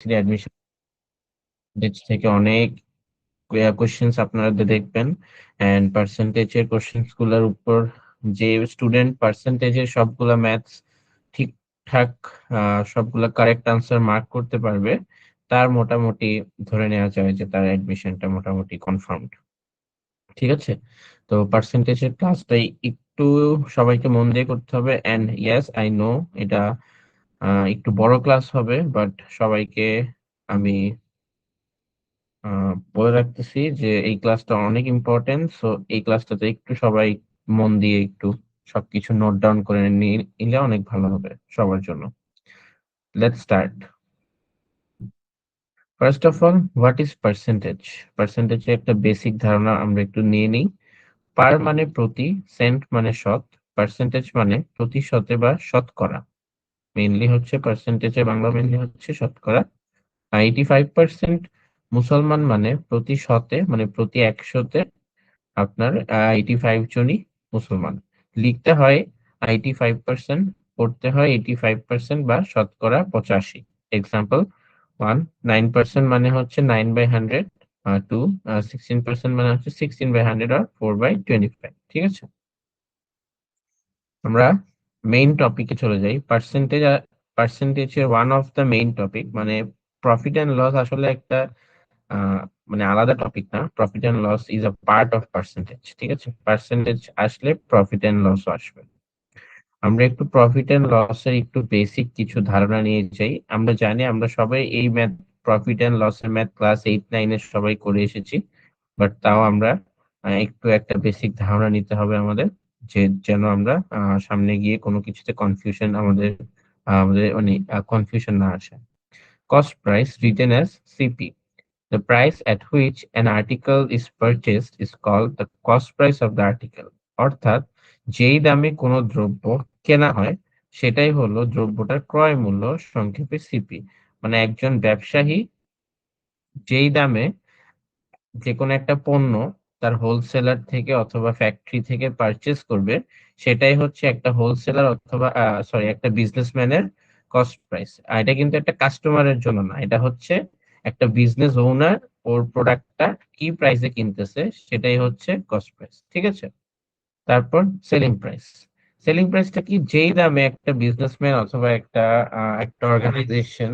Admission থেকে অনেক questions আপনারা দেখবেন, এন্ড পার্সেন্টেজের কোশ্চেন্স গুলোর উপর যে স্টুডেন্ট পার্সেন্টেজের সবগুলা ম্যাথস ঠিকঠাক সবগুলা কারেক্ট আনসার মার্ক করতে পারবে, তার মোটামুটি ধরে নেওয়া যায় যে তার অ্যাডমিশনটা মোটামুটি কনফার্মড। ঠিক আছে, তো পার্সেন্টেজের ক্লাসটাই একটু সবাইকে মন দিয়ে করতে হবে। এন্ড ইয়েস, আই নো এটা একটু বড় ক্লাস হবে, বাট সবাইকে আমি বলে রাখতেছি যে এই ক্লাসটা অনেক ইম্পর্টেন্ট। সো এই ক্লাসটাতে একটু সবাই মন দিয়ে একটু সবকিছু নোট ডাউন করে নিলে অনেক ভালো হবে সবার জন্য। Let's start. First of all, what is percentage? পার্সেন্টেজের একটা বেসিক ধারণা আমরা একটু নিয়ে নিই। পার মানে প্রতি, সেন্ট মানে শত, পার্সেন্টেজ মানে প্রতিশতে বা শতকরা। মেইনলি হচ্ছে পার্সেন্টেজের বাংলা মেইনলি হচ্ছে শতকরা। 85% মুসলমান মানে প্রতি শতে মানে প্রতি 100-তে আপনার 85 জনই মুসলমান। লিখতে হয় 85%, পড়তে হয় 85% বা শতকরা 85। এক্সাম্পল 1, 9% মানে হচ্ছে 9/100, 2, 16% মানে হচ্ছে 16/100 আর 4/25। ঠিক আছে, আমরা মেইন টপিকে চলে যাই। পার্সেন্টেজের one of the main topic মানে প্রফিট এন্ড লস আসলে একটা মানে আলাদা টপিক না। Profit and loss is a part of percentage. ঠিক আছে, পার্সেন্টেজ আসলে প্রফিট এন্ড লস আসবে। আমরা একটু প্রফিট এন্ড লস এর একটু বেসিক কিছু ধারণা নিয়ে যাই। আমরা জানি আমরা সবাই এই ম্যাথ, প্রফিট এন্ড লস এর ম্যাথ ক্লাস 8-9 এর সবাই করে এসেছি, বাট তাও আমরা একটু একটা বেসিক ধারণা নিতে হবে আমাদের, যে যেন আমরা সামনে গিয়ে কোনো কিছুতে কনফিউশন আমাদের মানে কনফিউশন না আসে। Cost price written as CP. The price at which an article is purchased is called the cost price of the article. অর্থাৎ যেই দামে কোনো দ্রব্য কেনা হয় সেটাই হলো দ্রব্যটার ক্রয় মূল্য, সংক্ষেপে সিপি। মানে একজন ব্যবসায়ী যেই দামে যে কোনো একটা পণ্য তার হোলসেলার থেকে অথবা ফ্যাক্টরি থেকে পারচেজ করবে, সেটাই হচ্ছে একটা হোলসেলার অথবা সরি একটা বিজনেসম্যানের কস্ট প্রাইস। আর এটা কিন্তু একটা কাস্টমারের জন্য না, এটা হচ্ছে একটা বিজনেস ওনার ওর প্রোডাক্টটা কি প্রাইসে কিনতেছে সেটাই হচ্ছে কস্ট প্রাইস। ঠিক আছে, তারপর সেলিং প্রাইস। সেলিং প্রাইসটা কি? যেই দামে একটা বিজনেসম্যান অথবা একটা অর্গানাইজেশন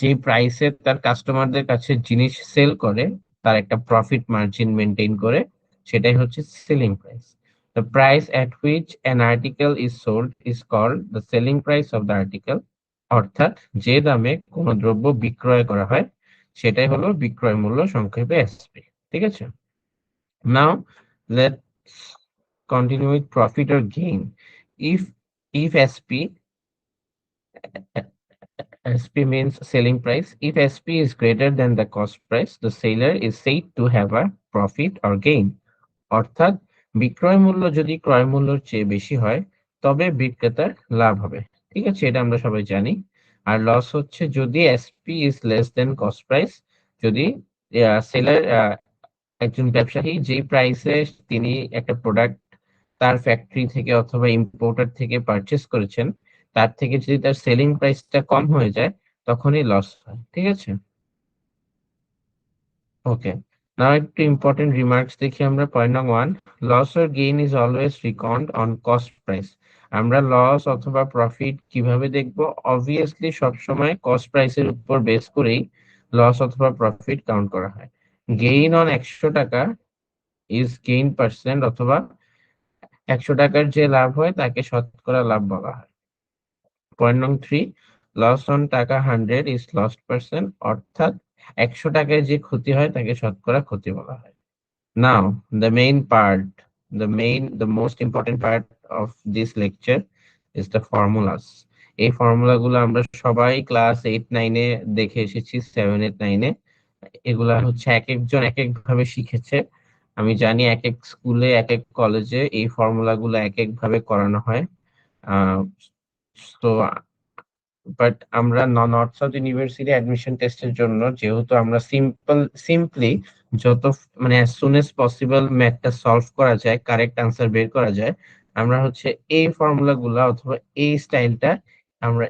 যে প্রাইসে তার কাস্টমারদের কাছে জিনিস সেল করে, তার একটা প্রফিট মার্জিন মেনটেন করে, সেটাই হচ্ছে selling price. The price at which an article is sold is called the selling price of the article. অর্থাৎ যে দামে কোনো দ্রব্য বিক্রয় করা হয় সেটাই হলো বিক্রয় মূল্য, সংক্ষেপে এসপি। ঠিক আছে, নাও let's continue with profit or gain. If if SP means selling price. If SP is greater than the cost price, the seller is said to have a profit or gain. অর্থাৎ বিক্রয় মূল্য যদি ক্রয় মূল্যের চেয়ে বেশি হয় তবে বিক্রেতার লাভ হবে। ঠিক আছে, এটা আমরা সবাই জানি। আর লস হচ্ছে যদি SP is less than cost price, যদি সেলার একজন ব্যবসায়ী যেই প্রাইসে তিনি একটা প্রোডাক্ট তার ফ্যাক্টরি থেকে অথবা ইম্পোর্টার থেকে পারচেস করেছেন, তার থেকে যদি তার সেলিং প্রাইসটা কম হয়ে যায় তখনই লস হয়। ঠিক আছে, ওকে। নাও একটু ইম্পর্টেন্ট রিমার্কস দেখি আমরা। পয়েন্ট নং 1, loss or gain is always reckoned on cost price. আমরা লস অথবা প্রফিট কিভাবে দেখব? অবভিয়াসলি সবসময় কস্ট প্রাইসের উপর বেস করেই লস অথবা প্রফিট কাউন্ট করা হয়। গেইন অন 100 টাকা ইজ গেইন পার্সেন্ট, অথবা 100 টাকার যে লাভ হয় তাকে শতকরা লাভ বলা হয়। পয়েন্ট নং 3, লস অন টাকা 100 ইজ লস্ট পার্সেন্ট, অর্থাৎ 100 টাকায় যে ক্ষতি হয় তাকে শতকরা ক্ষতি বলা হয়। নাও the main part, the most important part of this lecture is the formulas. এই ফর্মুলা গুলো আমরা সবাই ক্লাস 8-9-এ দেখে এসেছি, 7-8-9-এ। এগুলা হচ্ছে এক একজন এক এক ভাবে শিখেছে। আমি জানি এক এক স্কুলে এক এক কলেজে এই ফর্মুলা গুলো এক এক ভাবে করানো হয়। আহ তো বাট আমরা নর্থ সাউথ ইউনিভার্সিটি অ্যাডমিশন টেস্টের জন্য যেহেতু আমরা সিম্পলি যত মানে অ্যাজ সুন এজ পসিবল ম্যাথটা সলভ করা যায়, কারেক্ট আনসার বের করা যায়, আমরা হচ্ছে এই ফর্মুলা গুলা অথবা এই স্টাইলটা আমরা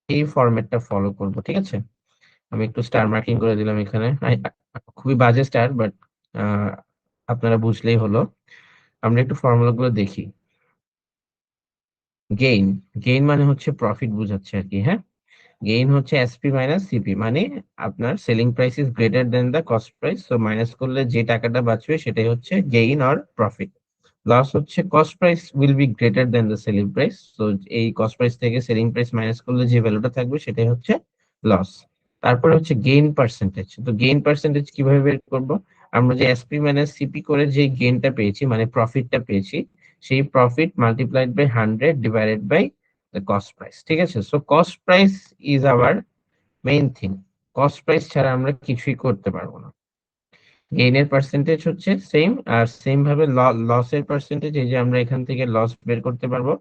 এই ফরম্যাটটা ফলো করব। ঠিক আছে, আমি একটু স্টার মার্কিং করে দিলাম এখানে। খুবই বাজে স্টার, বাট আপনারা বুঝলেই হলো। আমরা একটু ফর্মুলা গুলো দেখি। গেইন, গেইন মানে হচ্ছে প্রফিট বোঝাচ্ছে আর কি, হ্যাঁ? গেইন হচ্ছে এসপি মাইনাস সিপি, মানে আপনার selling price is greater than the cost price, so minus করলে যে টাকাটা বাঁচবে সেটাই হচ্ছে গেইন অর প্রফিট। লস হচ্ছে cost price will be greater than the selling price, so এই কস্ট প্রাইস থেকে সেলিং প্রাইস মাইনাস করলে যে ভ্যালুটা থাকবে সেটাই হচ্ছে লস। তারপরে হচ্ছে গেইন পার্সেন্টেজ। তো গেইন পার্সেন্টেজ কিভাবে বের করব? আমরা যে এসপি মাইনাস সিপি করে যে গেইনটা পেয়েছি, মানে প্রফিটটা পেয়েছি, সেই profit multiplied by 100 divided by the cost price. ঠিক আছে, so cost price is our main thing. Cost price ছাড়া আমরা কিছুই করতে পারবো না। গেইনের পার্সেন্টেজ হচ্ছে সেম, আর সেম ভাবে লসের পার্সেন্টেজ, এই যে আমরা এখান থেকে লস বের করতে পারবো।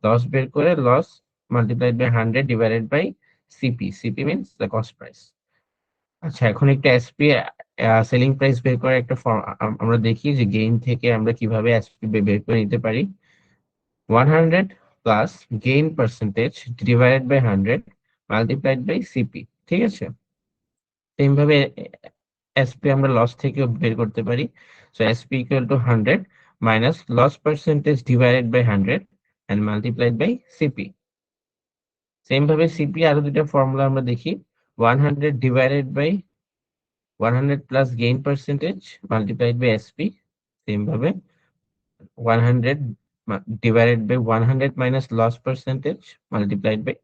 লস বের করে loss multiplied by 100 divided by CP. CP means the cost price. আচ্ছা, এখন একটা এসপি সেলিং প্রাইস বের করার একটা আমরা দেখি যে গেইন থেকে আমরা কিভাবে এসপি বের করে নিতে পারি। 100 plus gain percentage divided by 100 multiplied by CP. ঠিক আছে, সেম ভাবে এসপি আমরা লস থেকে বের করতে পারি। So SP equal to 100 minus loss percentage divided by 100 and multiplied by CP. Same ভাবে সিপি আরো দুটো ফর্মুলা আমরা দেখি। 100 divided by 100 plus gain percentage multiplied by SP. Same ভাবে 100 divided by 100 minus loss percentage multiplied by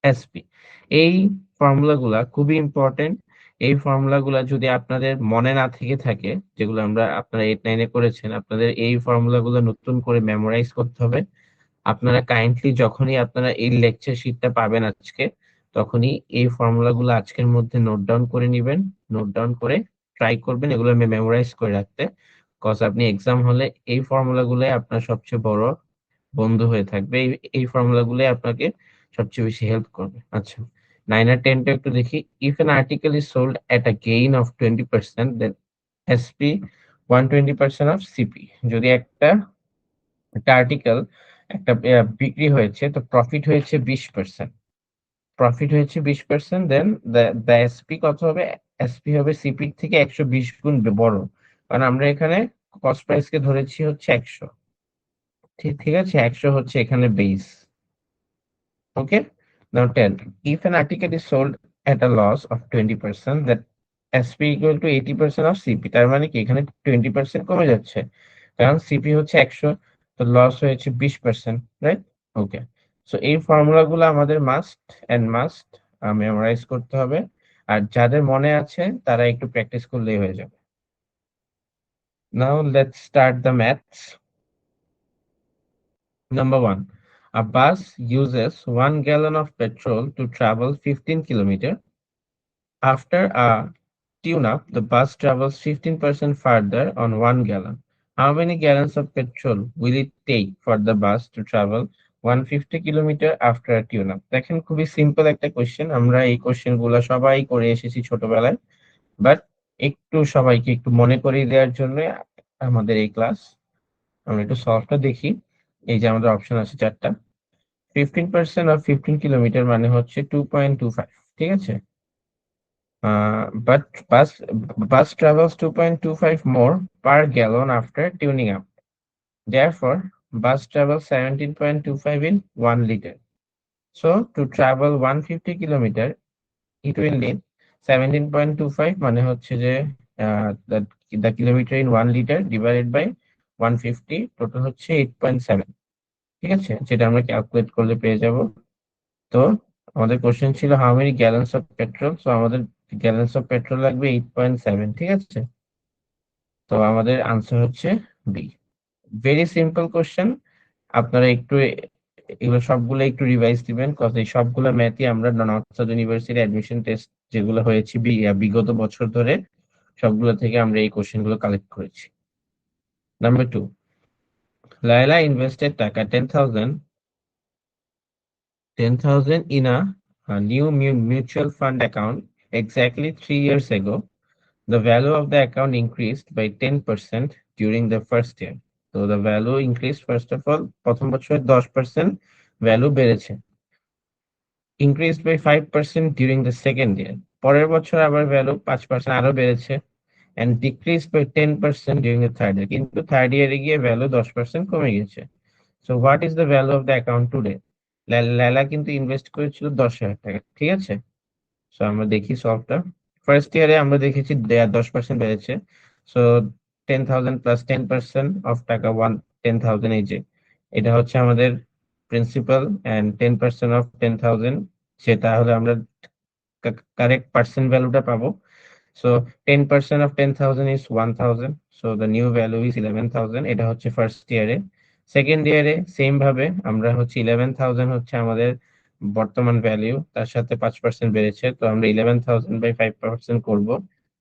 SP. এই ফর্মুলাগুলা খুবই important. এই ফর্মুলাগুলা যদি আপনাদের মনে না থেকে থাকে, যেগুলো আপনারা 8-9 করেছেন, আপনাদের এই ফর্মুলাগুলো নতুন করে মেমোরাইজ করতে হবে। আপনারা কাইন্ডলি যখনই আপনারা এই লেকচার শিটটা পাবেন আজকে, তখনই এই ফর্মুলাগুলো আজকের মধ্যে নোট ডাউন করে নিবেন। নোট ডাউন করে ট্রাই করবেন এগুলো মেমোরাইজ করে রাখতে, কজ আপনি এক্সাম হলে এই ফর্মুলাগুলোই আপনার সবচেয়ে বড় বন্ধু হয়ে থাকবে। এই ফর্মুলাগুলো আপনাকে সবচেয়ে বেশি হেল্প করবে। আচ্ছা, 9 আর 10 টা একটু দেখি। If an article is sold at a gain of 20%, then SP 120% of CP. যদি একটা আর্টিকেল বিক্রি হয়েছে, তো প্রফিট হয়েছে 20%। প্রফিট হয়েছে 20%, দেন দ্য এসপি কত হবে? এসপি হবে সিপি থেকে 120 গুণ বড়, কারণ আমরা এখানে কস্ট প্রাইস কে ধরেছি হচ্ছে 100। ঠিক ঠিক আছে, 100 হচ্ছে এখানে base. Okay. Now 10. If an article is sold at a loss of 20%, that SP equal to 80% of CP. তার মানে কি এখানে 20% কমে যাচ্ছে, কারণ সিপি হচ্ছে 100, তো লস হয়েছে 20%, রাইট? ওকে, সো এই ফর্মুলা গুলো আমাদের মাস্ট মেমোরাইজ করতে হবে, আর যাদের মনে আছে তারা একটু প্র্যাকটিস করলেই হয়ে যাবে। Now let's start the maths. Number one, a bus uses 1 gallon of petrol to travel 15 kilometers. After a tune-up, the bus travels 15% further on 1 gallon. How many gallons of petrol will it take for the bus to travel 150 kilometers after a tune-up? দেখেন, খুবই simple একটা question. আমরা এই question গুলা সবাই করে এসেছি ছোটবেলায়, বাট একটু সবাইকে একটু মনে করিয়ে দেওয়ার জন্য আমাদের এই ক্লাস। আমরা একটু সলভটা দেখি। এই যে আমাদের অপশন আছে 4টা। 15% অফ 15 কিলোমিটার মানে হচ্ছে 2.25, ঠিক আছে? But bus travels 2.25 more per gallon after tuning up. Therefore, bus travels 17.25 in 1 liter. So, to travel 150 kilometer, it will need 17.25 মানে হচ্ছে যে the kilometer in 1 liter divided by 150, total হচ্ছে 8.7। ঠিক আছে, যেটা আমরা ক্যালকুলেট করলে পেয়ে যাব। তো আমাদের কোশ্চেন ছিল how many gallons of petrol, so আমাদের গ্যালনস অফ পেট্রোল লাগবে 8.7। ঠিক আছে, তো আমাদের আনসার হচ্ছে বি। Very simple question. আপনারা একটু এগুলো সবগুলো একটু রিভাইজ দিবেন, কজ এই সবগুলো ম্যাথই আমরা north south university admission test যেগুলো হয়েছে বিগত বছর ধরে, সবগুলো থেকে আমরা এই কোশ্চেন গুলো কালেক্ট করেছি। নাম্বার 2, লায়লা ইনভেস্টেড টাকা 10,000 in a new mutual fund account exactly 3 years ago. The value of the account increased by 10% during the first year. So the value increased, first of all, প্রথম বছরে 10% value বেড়েছে, increased by 5% during the second year. পরের বছর আবার value 5% আরো বেড়েছে, and decreased by 10% during the third year, কিন্তু third ইয়ারে গিয়ে ভ্যালু 10% কমে গেছে। So what is the value of the account today? লালা কিন্তু ইনভেস্ট করেছিল 10,000 টাকা, ঠিক আছে। সো আমরা দেখি সলভটা। ফার্স্ট ইয়ারে আমরা দেখেছি 10% বেড়েছে। সো 10,000 প্লাস 10% অফ টাকা 10,000, এই যে এটা হচ্ছে আমাদের প্রিন্সিপাল, অ্যান্ড 10% অফ 10,000, সেটা হলে আমরা কারেক্ট পার্সেন্ট ভ্যালুটা পাবো। So 10% of 10,000 is 1,000. So the new value is 11,000. এটা হচ্ছে ফার্স্ট ইয়ারে। সেকেন্ড ইয়ারে সেম ভাবে আমরা হচ্ছে 11,000 হচ্ছে আমাদের বর্তমান ভ্যালু, তার সাথে 5% বেড়েছে। তো আমরা 11,000 বাই 5% করব,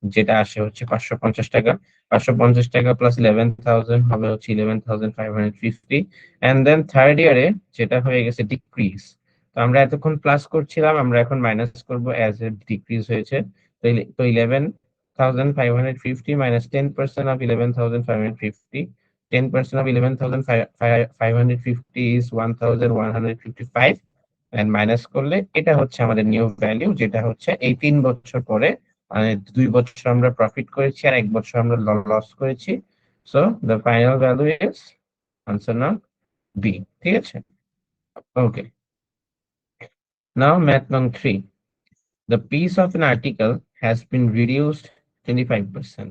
যেটা আসে হচ্ছে 550 টাকা। 550 টাকা প্লাস 11,000 হবে হচ্ছে 11,550। অ্যান্ড দেন থার্ড ইয়ারে যেটা হয়ে গেছে ডিক্রিজ। তো আমরা এতক্ষণ প্লাস করছিলাম, আমরা এখন মাইনাস করব অ্যাজ এ ডিক্রিজ হয়েছে। তো 11,550 minus 10% of 11,550. 10% of 11,550 is 1,155, and minus করলে এটা হচ্ছে আমাদের নিউ ভ্যালু, যেটা হচ্ছে এই 3 বছর পরে, মানে 2 বছর আমরা প্রফিট করেছি আর 1 বছর আমরা লস করেছি। So the final value is answer now B, ঠিক আছে। ওকে, নাও ম্যাথ নং 3, the piece of an article has been reduced 25%.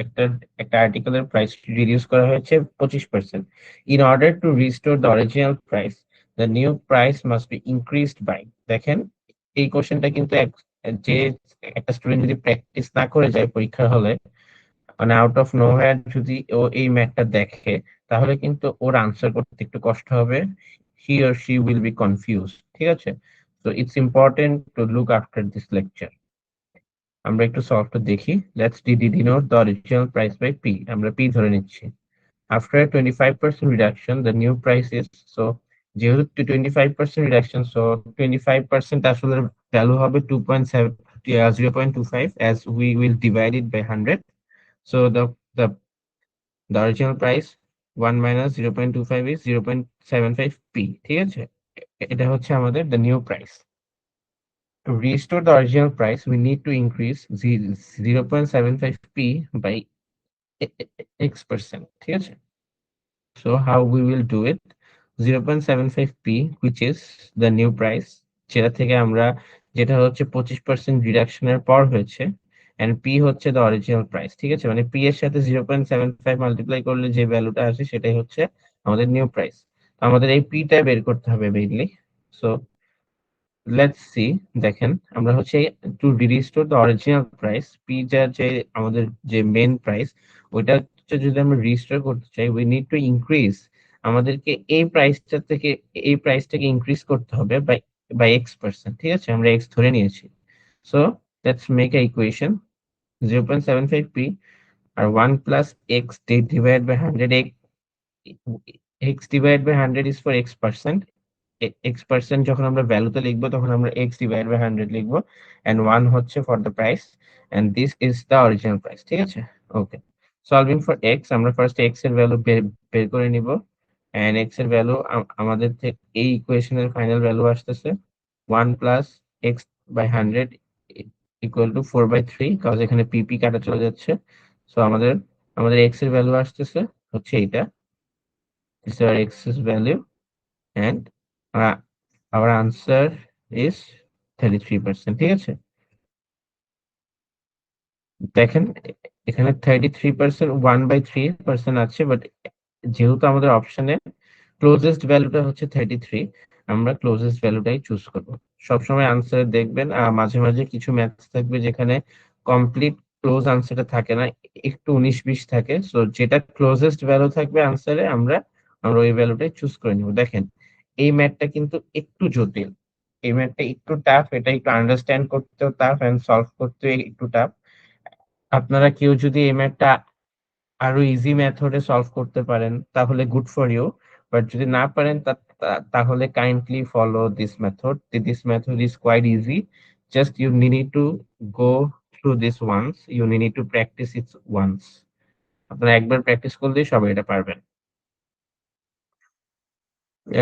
একটা একটা আর্টিকেলের প্রাইস রিডিউস করা হয়েছে 25%। In order to restore the original price, the new price must be increased by, দেখেন এই কোশ্চেনটা কিন্তু যে একটা স্টুডেন্ট যদি প্র্যাকটিস না করে যায় পরীক্ষার হলে, মানে আউট অফ নোহোয়্যার যদি ও এই ম্যাথটা দেখে, তাহলে কিন্তু ওর আনসার করতে একটু কষ্ট হবে। He or she will be confuse, ঠিক আছে। So it's important to look after this lecture. আমরা একটু সলভটা দেখি। Let's denote the original price by P, আমরা পি ধরে নিচ্ছি। After 25% reduction the new price is, so যেহেতু 25% রিডাকশন, সো 25% আসলে ভ্যালু হবে 2.7 0.25, as we will divide it by 100. So the original price 1 minus 0.25 is 0.75 p, ঠিক আছে। এটা হচ্ছে আমাদের the new price. To restore the original price, we need to increase 0.75p by x%, ঠিক আছে। So how we will do it? 0.75p, which is the new price, যেটা থেকে আমরা, যেটা হচ্ছে 25% রিডাকশনের পর হয়েছে, and p হচ্ছে the original price, ঠিক আছে। মানে p এর সাথে 0.75 মাল্টিপ্লাই করলে যে ভ্যালুটা আসে সেটাই হচ্ছে আমাদের নিউ প্রাইস। আমাদের এই p টা বের করতে হবে মেইনলি। সো লেটস সি, দেখেন আমরা হচ্ছে to restore the original price, P যা যে আমাদের যে মেন প্রাইস, ওইটা হচ্ছে যদি আমরা রিস্টোর করতে চাই, উই নিড টু ইনক্রিজ, আমাদেরকে এই প্রাইসটা থেকে এই প্রাইসটাকে ইনক্রিজ করতে হবে বাই বাই x%, ঠিক আছে। আমরা x ধরে নিয়েছি। So let's make a equation, 0.75p আর 1 plus x divide by 100, x divide by 100 is for x%। x% যখন আমরা ভ্যালুতে লিখবো তখন আমরা x ডিভাইড বাই 100 লিখবো, এন্ড 1 হচ্ছে for the price, and this is the original price, ঠিক আছে। ওকে, সলভিং ফর x, আমরা ফার্স্ট x এর ভ্যালু বের করে নিব, এন্ড x এর ভ্যালু আমাদের এই ইকুয়েশনের ফাইনাল ভ্যালু আসতেছে 1 plus x by 100 equal to 4/3, কারণ এখানে পিপি কাটা চলে যাচ্ছে। সো আমাদের আমাদের x এর ভ্যালু আসতেছে হচ্ছে এইটা, দিস আর x এর value, and uh, our answer is 33%, ঠিক আছে। দেখেন এখানে 33%, 1/3% আছে, বাট যেহেতু আমাদের অপশনে ক্লোজেস্ট ভ্যালুটা হচ্ছে 33, আমরা ক্লোজেস্ট ভ্যালুটাই চুজ করব। সবসময় আনসারে দেখবেন মাঝে মাঝে কিছু ম্যাথস থাকবে যেখানে কমপ্লিট ক্লোজ আনসারটা থাকে না, একটু 19-20 থাকে। সো যেটা ক্লোজেস্ট ভ্যালু থাকবে আনসারে, আমরা আমরা ওই ভ্যালুটাই চুজ করে নিব। দেখেন এই ম্যাথটা কিন্তু একটু জটিল, এই ম্যাথটা একটু টাফ, এটা একটু আন্ডারস্ট্যান্ড করতেও টাফ এন্ড সলভ করতেও একটু টাফ। আপনারা কেউ যদি এই ম্যাথটা আরো ইজি মেথডে সলভ করতে পারেন তাহলে গুড ফর ইউ, বাট যদি না পারেন তাহলে kindly follow this method. This method is quite easy, just you need to go through this once, you need to practice it once. আপনারা একবার প্র্যাকটিস করলেই সবাই এটা পারবেন।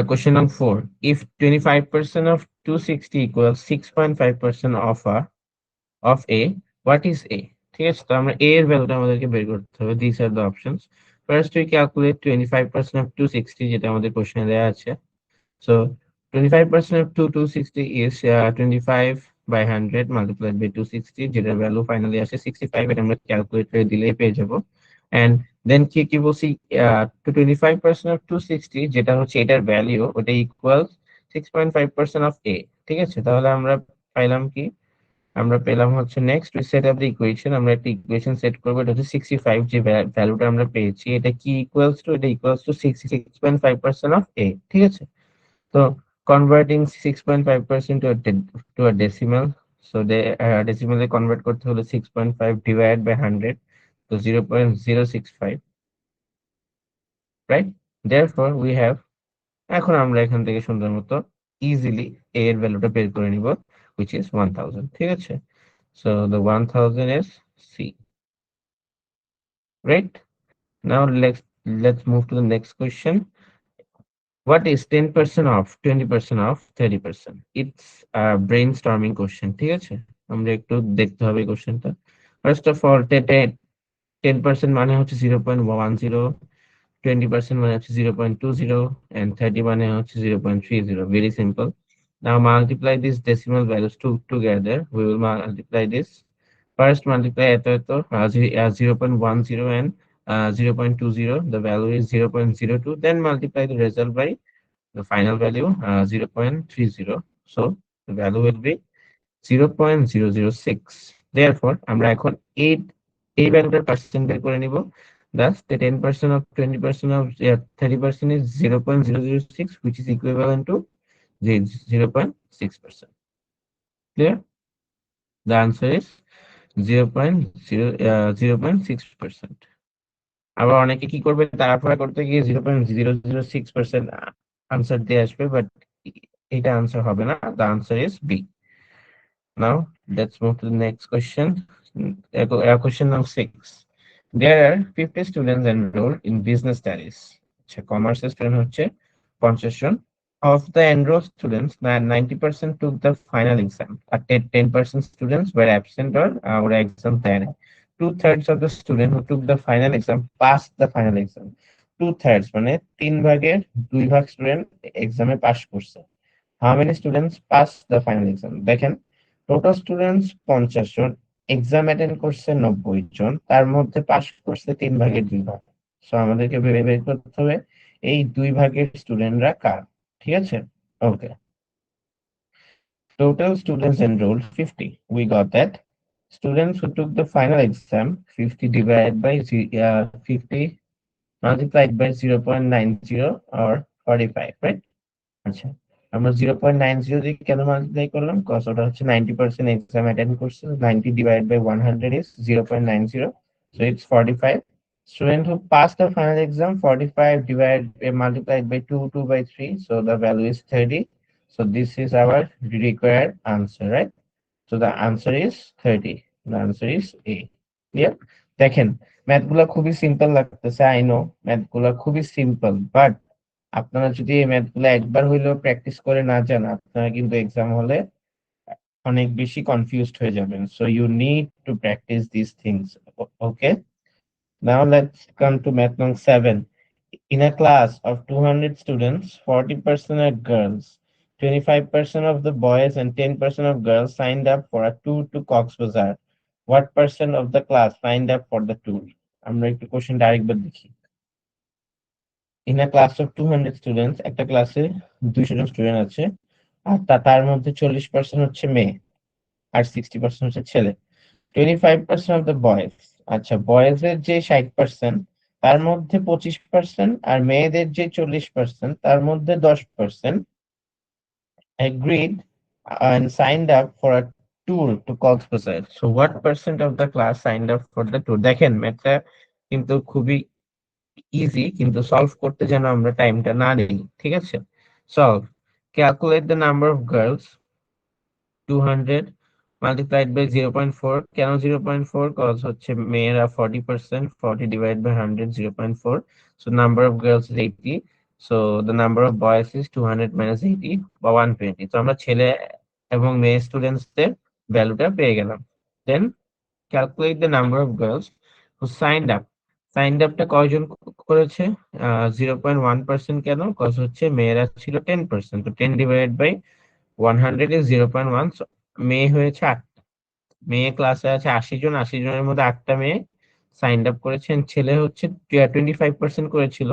Question number 4. If 25% of 260 equals 6.5% offer, of A, what is a? ঠিক আছে, তো আমরা এ এর ভ্যালুটা আমাদেরকে বের করতে হবে। This are the options. First we calculate 25% of 260, যেটা আমাদের কোশ্চেনে দেওয়া আছে। So 25% of 260 is 25 by 100 multiplied by 260, যেটার ভ্যালু ফাইনালি আসে 65। এটা আমরা ক্যালকুলেটরে দিলেই পেয়ে যাব। এন্ড দেন কি বলছি, 25% of 260 যেটা হচ্ছে এটার ভ্যালু, ওটা ইকুয়ালস 6.5% অফ এ। ঠিক আছে, তাহলে আমরা পাইলাম কি? আমরা পেলাম হচ্ছে, next we set up the equation. আমরা একটা ইকুয়েশন সেট করবো, এটা হচ্ছে 65, যে ভ্যালুটা আমরা পেয়েছি এটা কি ইকুয়ালস টু, এটা ইকুয়ালস টু 66.5% অফ এ। ঠিক আছে, so converting 6.5% to a decimal, so the decimal A convert করতে হলে 6.5 divided by 100, so 0.065, right? Therefore we have, এখন আমরা এখান থেকে সুন্দর মতো ইজিলি a এর ভ্যালুটা বের করে নিব, which is 1000। ঠিক আছে, so the 1000 is C, right? Now let's move to the next question. What is 10% off, 20% off, 30%? It's a brainstorming question. ঠিক আছে, আমরা একটু দেখতে হবে কোশ্চেনটা। ফার্স্ট অফ অল, 10% মানে হচ্ছে 0.10, 20% মানে হচ্ছে 0.20, and 30 মানে হচ্ছে 0.30। Very simple. Now multiply these decimal values together. We will multiply this. First multiply এত এত, 0.10 and 0.20. The value is 0.02. Then multiply the result by the final value, 0.30. So the value will be 0.006. Therefore আমরা এখন এই ভ্যালুটার percent বের করে নিব। Thus the 10% of 20% of 30% is 0.006, which is equivalent to 0.6%. Clear? The answer is 0.6%. আবার অনেকে কি করবে, তাড়াহুড়া করতে গিয়ে 0.006% আনসার দিয়ে আসবে, বাট এটা আনসার হবে না। The answer is B. Now let's move to the next question. Question number 6. There are 50 students enrolled in business studies. আচ্ছা, কমার্সের স্টুডেন্ট হচ্ছে 50 জন। Of the enrolled students, 90% took the final exam. 10% students were absent or exam দেয় নাই। Two-thirds of the students who took the final exam passed the final exam. Two-thirds মানে 3 ভাগের 2 ভাগ student এক্সামে pass করছে। How many students passed the final exam? দেখেন, total students 50 জন, exam attend করছে 90 জন, তার মধ্যে পাস করছে 3 ভাগের 2 ভাগ। সো আমাদেরকে বের করতে হবে এই 2 ভাগের স্টুডেন্টরা কার। ঠিক আছে, ওকে। Total students enrolled 50. We got that. Students who took the final exam, 50 divided by 50 multiplied by 0.90 or 45, right? আচ্ছা, আমরা 0.90 দিয়ে কেন মাল্টিপ্লাই করলাম? কজ ওটা হচ্ছে 90% এক্সাম অ্যাটেন্ড করছে। 90 divide by 100 is 0.90, so it's 45. Student who passed the final exam, 45 multiplied by 2 by 3, so the value is 30. So this is our required answer, right? So the answer is 30. The answer is A. Clear? দেখেন, ম্যাথগুলো খুবই simple লাগতেছে, I know ম্যাথগুলো খুবই simple, but আপনারা যদি এই ম্যাথগুলো একবার হইলেও প্র্যাকটিস করে না যান, আপনারা কিন্তু এক্সাম হলে অনেক বেশি কনফিউজড হয়ে যাবেন। So you need to practice this things. Okay, now let's come to math নং 7. In a class of 200 students, 40% are girls, 25% of the boys and 10% of girls signed up for a tour to Cox's Bazar. What percent of the class signed up for the tour? আমরা একটু কোশ্চেনটা আরেকবার দেখি। In a class of 200 students, একটা ক্লাসে 200 জন student আছে, আর তার মধ্যে 40% হচ্ছে মেয়ে আর 60% হচ্ছে ছেলে। 25% অফ দ্য বয়েজ, আচ্ছা বয়েজ এর যে 60%, তার মধ্যে 25%, আর মেয়েদের যে 40%, তার মধ্যে 10% agreed and signed up for a tour to Cox's Bazar. So what percent of the class signed up for the tour? দেখেন ম্যাথটা কিন্তু খুবই ইজি, কিন্তু সলভ করতে যেন আমরা টাইমটা না নিই। ঠিক আছে, solve. Calculate the number of girls, 200 multiplied by 0.4. কেন 0.4? কজ হচ্ছে মেয়েরা 40%, 40 divided by 100, 0.4. So number of girls is 80. So the number of boys is 200 minus 80 বা 120. তো আমরা ছেলে এবং মেয়ে স্টুডেন্টসদের ভ্যালুটা পেয়ে গেলাম। Then calculate the number of girls who signed up. Signed আপটা কয়জন করেছে? 0.1% কেন? কজ হচ্ছে মেয়েরা ছিল 10%, তো 10 ডিভাইডেড বাই 100 ইজ 0.1। মেয়ে হয়েছে 8। মেয়ে ক্লাসে আছে 80 জন, 80 জনের মধ্যে 8টা মেয়ে সাইন্ড আপ করেছেন। ছেলে হচ্ছে 25% করেছিল,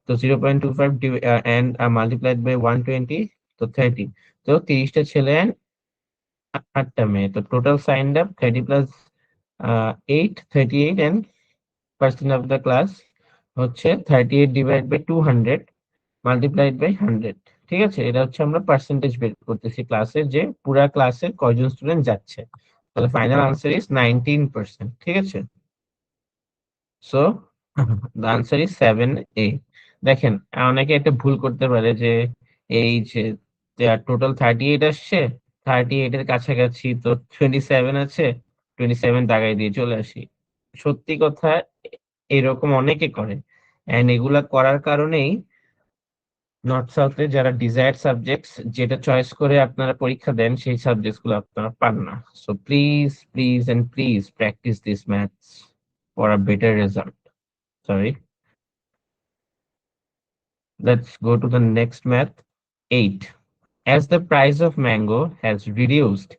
তো 0.25 অ্যান্ড মাল্টিপ্লাইড বাই 120, তো 30। তো 30টা ছেলে and 8টা মেয়ে, তো total signed up 30 plus 8, 38, and percent of the class হচ্ছে 38 ডিভাইড বাই 200 মাল্টিপ্লাইড বাই 100। ঠিক আছে, এটা হচ্ছে আমরা পার্সেন্টেজ বের করতেছি ক্লাসের, যে পুরা ক্লাসের কয়জন স্টুডেন্ট যাচ্ছে। তাহলে ফাইনাল আনসার ইজ 19%। ঠিক আছে, so the answer is 7A। দেখেন, অনেকে একটা ভুল করতে পারে যে এই যে টোটাল 38 আসছে, 38 এর কাছাকাছি তো 27 আছে, 27 দাগাই দিয়ে চলে আসি। সত্যি কথা, এরকম অনেকে করে, এন্ড এগুলা করার কারণেই নর্থ সাউথে যারা ডিজায়ার্ড সাবজেক্টস যেটা চয়েস করে আপনারা পরীক্ষা দেন, সেই সাবজেক্টস গুলো আপনারা পান না। So please please and please practice this maths for a better result. Sorry, let's go to the next math. 8. As the price of mango has reduced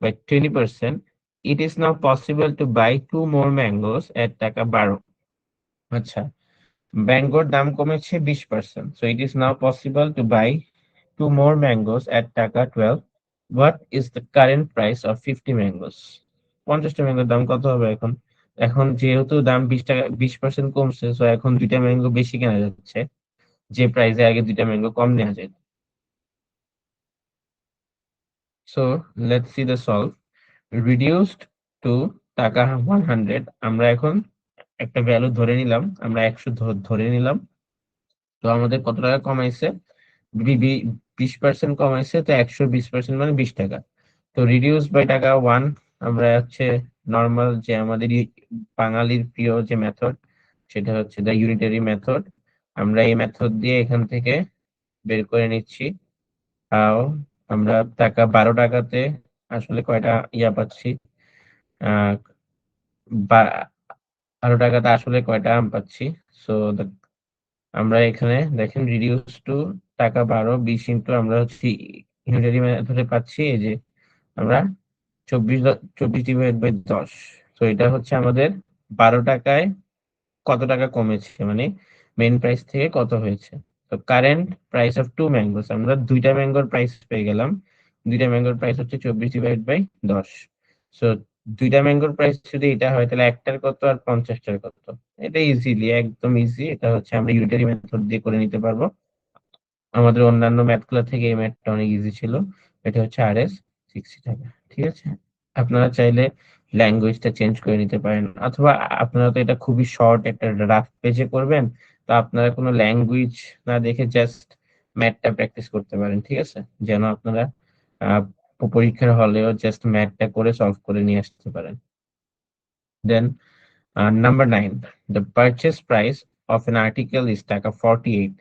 by 20%, it is now possible to buy two more mangoes at টাকা 12। আচ্ছা, ম্যাঙ্গোর দাম কমেছে 20%, so it is now possible to buy two more mangoes at টাকা 12. What is the current price of 50 mangoes? 50টা ম্যাঙ্গোর দাম কত হবে এখন? এখন যেহেতু দাম 20 টাকা, 20% কমছে, সো এখন দুইটা ম্যাঙ্গো বেশি কেনা যাচ্ছে, যে প্রাইসে আগে দুইটা ম্যাঙ্গো কম নেওয়া যায়। So let's see the solve. Reduced to টাকা 100, আমরা এখন একটা ভ্যালু ধরে নিলাম, আমরা 100 ধরে নিলাম। তো আমাদের কত টাকা কমাইছে? 20% কমাইছে, তো 120% মানে 20 টাকা। তো রিডিউস বাই টাকা 1, আমরা হচ্ছে নর্মাল যে আমাদের বাঙালির প্রিয় যে মেথড, সেটা হচ্ছে দ্য ইউনিটারি মেথড। আমরা এই মেথড দিয়ে এখান থেকে বের করে নিচ্ছি। তাও আমরা টাকা 12 টাকাতে আসলে কয়টা পাচ্ছি, আহ 12 টাকাতে আসলে কয়টা আম পাচ্ছি। সো আমরা এখানে দেখেন রিডিউস টু টাকা 12, 20 ইন্টু আমরা হচ্ছে ইউনিটারি মেথডে পাচ্ছি, এই যে আমরা 24 ডিভাইড বাই 10। তো এটা হচ্ছে আমাদের 12 টাকায় কত টাকা কমেছে, মানে মেইন প্রাইস থেকে কত হয়েছে। তো current price of two mangoes, আমরা দুইটা ম্যাঙ্গোর প্রাইস পেয়ে গেলাম। দুইটা ম্যাঙ্গোর প্রাইস হচ্ছে 24 ডিভাইড বাই 10। সো দুইটা ম্যাঙ্গোর প্রাইস যদি এটা হয়, তাহলে একটার কত আর 50টার কত? এটা ইজিলি, একদম ইজি, এটা হচ্ছে আমরা ইউনিটারি মেথড দিয়ে করে নিতে পারবো। আমাদের অন্যান্য ম্যাথ গুলো থেকে এই ম্যাথটা অনেক ইজি ছিল। এটা হচ্ছে RS 60 টাকা। ঠিক আছে, আপনারা চাইলে ল্যাঙ্গুয়েজটা চেঞ্জ করে নিতে পারেন, অথবা আপনারা তো এটা খুবই শর্ট একটা রাফ পেজে করবেন, তো আপনারা কোনো ল্যাঙ্গুয়েজ না দেখে জাস্ট ম্যাথটা প্র্যাকটিস করতে পারেন। ঠিক আছে, যেন আপনারা আহ, পরীক্ষার হলেও জাস্ট ম্যাথটা করে সলভ করে নিয়ে আসতে পারেন। দেন number 9, the purchase price of an article is taka 48.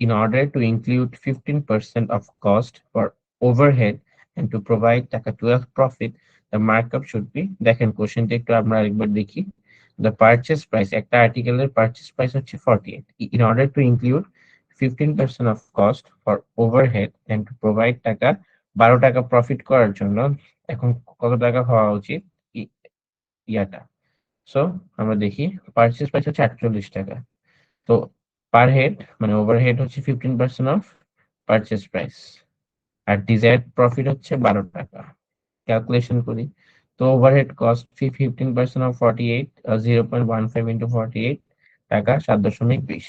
In order to include 15% of cost for overhead and to provide taka 12 profit, the markup should be, দেখেন কোশ্চেনটা একটু আমরা আরেকবার দেখি। The purchase price, একটা আর্টিকেলের purchase price হচ্ছে 48. In order to include 15% of cost for overhead and to provide টাকা 12 টাকা প্রফিট করার জন্য এখন কত টাকা হওয়া উচিত ই- ইয়াটা। সো আমরা দেখি, পারচেজ প্রাইস হচ্ছে 48 টাকা। তো পার হেড মানে ওভারহেড হচ্ছে 15% অফ পারচেজ প্রাইস, আর ডিজায়ার্ড প্রফিট হচ্ছে 12 টাকা। ক্যালকুলেশন করি, তো ওভারহেড কস্ট 15% অফ 48, 0.15 ইন্টু 48 টাকা 7.20,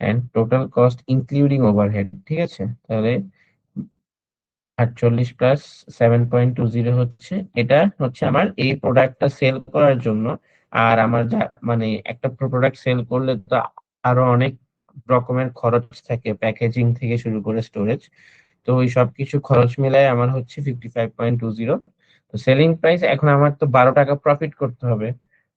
and total cost including overhead. ঠিক আছে, তাহলে 48 প্লাস 7.20 হচ্ছে, এটা হচ্ছে আমার এই প্রোডাক্টটা সেল করার জন্য। আর আমার যা মানে একটা প্রোডাক্ট সেল করলে তো আরো অনেক রকমের খরচ থাকে, প্যাকেজিং থেকে শুরু করে স্টোরেজ। তো ওই সবকিছু খরচ মিলায় আমার হচ্ছে 55.20। তো সেলিং প্রাইস, এখন আমার তো 12 টাকা প্রফিট করতে হবে।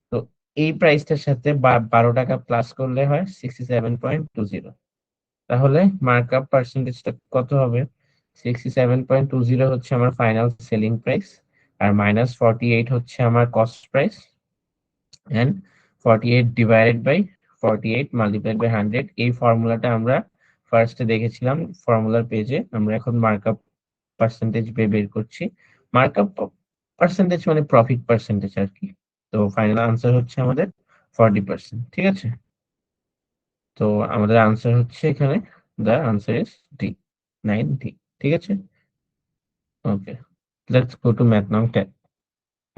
তো এই প্রাইসটার সাথে 12 টাকা প্লাস করলে হয় 67.20। তাহলে মার্কআপ পার্সেন্টেজটা কত হবে? 67.20 হচ্ছে আমার ফাইনাল সেলিং প্রাইস। আর -48 হচ্ছে আমার cost price, and 48 divided by 48 multiplied by 100। এই ফর্মুলাটা আমরা ফার্স্টে দেখেছিলাম ফর্মুলার পেজে, আমরা এখন মার্কআপ পার্সেন্টেজ বের করছি। মার্কআপ পার্সেন্টেজ মানে প্রফিট পার্সেন্টেজ আর কি। তো ফাইনাল আনসার হচ্ছে আমাদের 40%, ঠিক আছে। তো আমাদের আনসার হচ্ছে এখানে, the answer is D, 9D, ঠিক আছে। Okay, let's go to math now 10.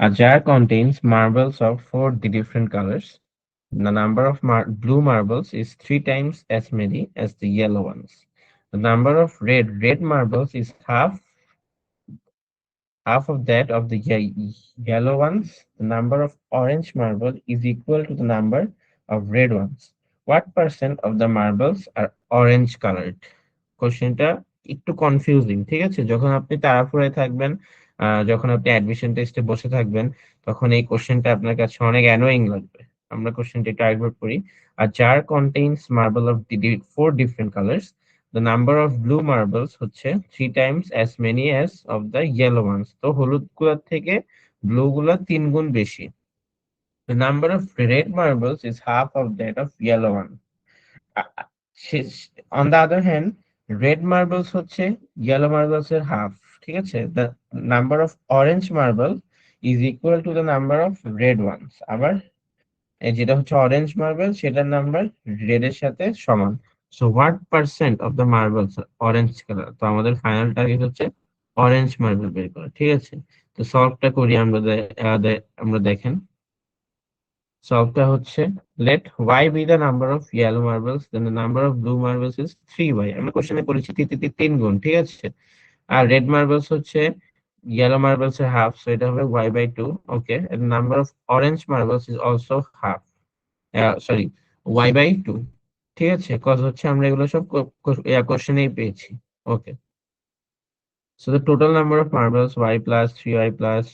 A jar contains marbles of four different colors. The number of blue marbles is 3 times as many as the yellow ones. The number of red marbles is half of that of the yellow ones. The number of orange marble is equal to the number of red ones. What percent of the marbles are orange colored? কোশ্চেনটা একটু confusing, ঠিক আছে। যখন আপনি তাড়াহুড়োয় থাকবেন, যখন আপনি admission টেস্টে বসে থাকবেন, তখন এই কোশ্চেনটা আপনার কাছে অনেক অ্যানোয়িং লাগবে। আমরা কোশ্চেনটা একটু আরেকবার পড়ি। A jar contains marble of four different colors. The number of blue marbles হচ্ছে 3 times as many as of the yellow ones. তো হলুদ গুলার থেকে ব্লু গুলা 3 গুণ বেশি। The number of red marbles is half of that of yellow one. On the other hand, red marbles হচ্ছে yellow marbles এর half, ঠিক আছে। The number of orange marble is equal to the number of red ones. আবার যেটা হচ্ছে orange marble সেটার number red এর সাথে সমান। So what percent of the marbles orange colour? তো আমাদের ফাইনাল টার্গেট হচ্ছে অরেঞ্জ মার্বেল বের করা, ঠিক আছে। তো সলভটা করি আমরা, আমরা দেখেন সলভটা হচ্ছে, late y be the number of yellow marbles, then the number of blue marbles is 3y। আমরা কোশ্চেনে করেছি 3 গুণ, ঠিক আছে। আর রেড মার্বেলস হচ্ছে ইয়েলো মার্বেলস এর হাফ, সো এটা হবে y/2। Okay, and number of orange marbles is also half, sorry y/2, ঠিক আছে। কজ হচ্ছে আমরা এগুলো সব কোশ্চেনেই পেয়েছি। ওকে, so the total number of marbles y plus 3y plus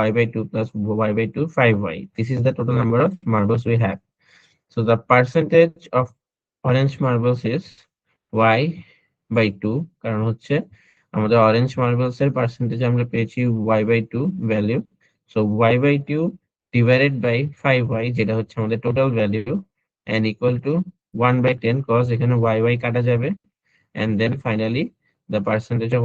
y/2 plus y/2 5y, this is the total number of marbles we have. So the percentage of orange marbles is y/2, কারণ হচ্ছে আমাদের orange marbles এর percentage আমরা পেয়েছি y/2 value. So y/2 divided by 5y, যেটা হচ্ছে আমাদের total value, and equal to 1/10, cos এখানে y কাটা যাবে, and then finally the percentage of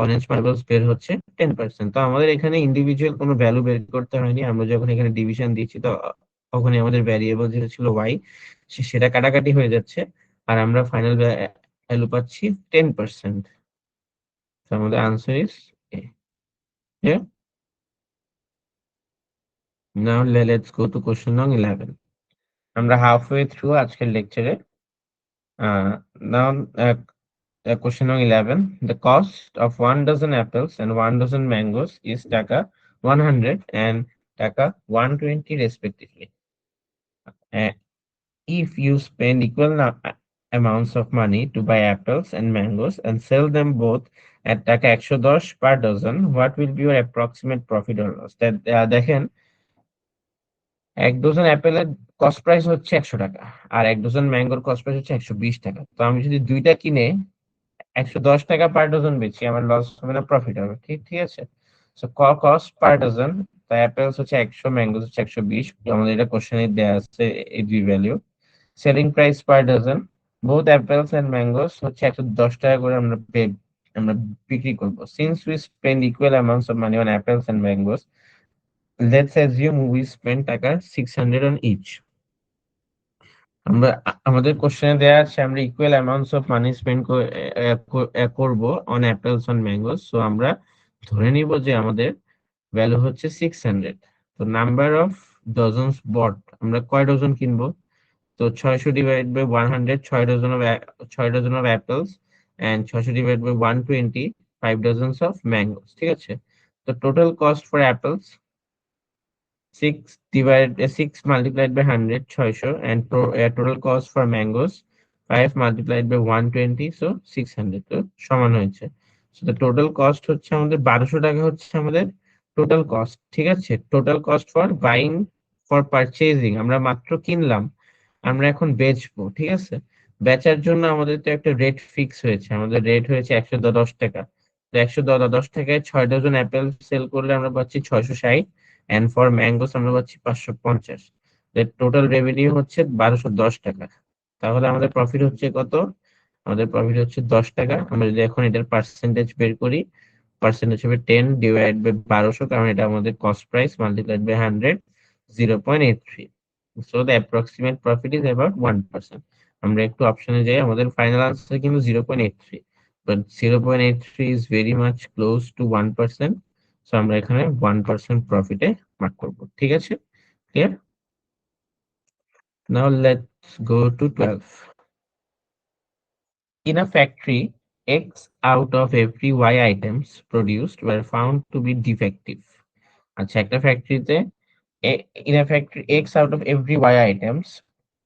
orange marbles বের হচ্ছে 10%। তো আমাদের এখানে ইন্ডিভিজুয়াল কোনো ভ্যালু বের করতে হয়নি, আমরা যখন এখানে ডিভিশন দিচ্ছি তো তখনই আমাদের ভ্যারিয়েবল যেটা ছিল y, সেটা কাটাকাটি হয়ে যাচ্ছে, আর আমরা ফাইনাল ভ্যালু পাচ্ছি 10%। তো আমাদের answer is a. Now let's go two question নং 11। আমরা হাফওয়ে থ্রু আজকের লেকচারে। নাও question number 11. The cost of 1 dozen apples and 1 dozen mangoes is taka 100 and taka 120 respectively. Uh, if you spend equal amounts of money to buy apples and mangoes and sell them both at taka 110 per dozen, what will be your approximate profit or loss? That দেখেন, 1 dozen অ্যাপেলের cost price হচ্ছে 100 টাকা, আর 1 dozen ম্যাঙ্গোর cost price হচ্ছে 120 টাকা। তো আমি যদি দুইটা কিনে 110 টাকা পার ডজন বেচি, আমার লস হবে না প্রফিট হবে? ঠিক ঠিক আছে। সো কস্ট পার ডজন, তো অ্যাপেলস হচ্ছে 100, ম্যাঙ্গোস হচ্ছে 120, আমাদের এটা কোশ্চেনে দেয়া আছে এই দুই value. Selling price per dozen, both apples and mangoes হচ্ছে 110 টাকা করে আমরা বিক্রি করব। Since we spend equal amounts of money on apples and mangoes, let's assume we spend টাকা 600 অন ইচ। আমরা আমাদের কোশ্চেনে দেয়া আছে আমরা equal amounts of money spend করব on apples on mangoes. So আমরা ধরে নিব যে আমাদের ভ্যালু হচ্ছে 600। তো নাম্বার অফ ডজনস বট, আমরা কয় ডজন কিনবো? তো 600 divide by 100, 6 dozen of apples, and 600 divide by 120, 5 dozens of mangoes, ঠিক আছে। তো total cost for apples 6 multiplied by 100, 600, and total cost for mangoes 5 multiplied by 120, so 600, তো সমান হয়েছে। সো the total cost হচ্ছে আমাদের 1200 টাকা হচ্ছে আমাদের টোটাল কস্ট, ঠিক আছে। Total cost for buying, for purchasing, আমরা মাত্র কিনলাম, আমরা এখন বেচবো, ঠিক আছে। বেচার জন্য আমাদের তো একটা রেট ফিক্স হয়েছে, আমাদের রেট হয়েছে 110 টাকা। তো 110 টাকায় 6 ডজন অ্যাপেল সেল করলে আমরা পাচ্ছি 660, এন্ড ফর ম্যাঙ্গোস আমরা পাচ্ছি 550। টোটাল রেভিনিউ হচ্ছে 1210 টাকা। তাহলে আমাদের প্রফিট হচ্ছে কত? আমাদের প্রফিট হচ্ছে 10 টাকা। আমরা যদি এখন এটার পার্সেন্টেজ বের করি, পার্সেন্টেজ হবে 10 ডিভাইড বাই 1200, কারণ এটা আমাদের cost price, multiplied by 100, 0.83। So the approximate profit is about 1%। আমরা একটু অপশনে যাই, আমাদের ফাইনাল আনসার কিন্তু 0.83, but 0.83 is very much close two 1%। So আমরা এখানে 1% প্রফিটে মার্ক করব। ঠিক আছে, clear? Now let's go two 12। In a factory, X out of every Y items produced were found to be defective. আচ্ছা, একটা ফ্যাক্টরিতে in a factory X out of every Y items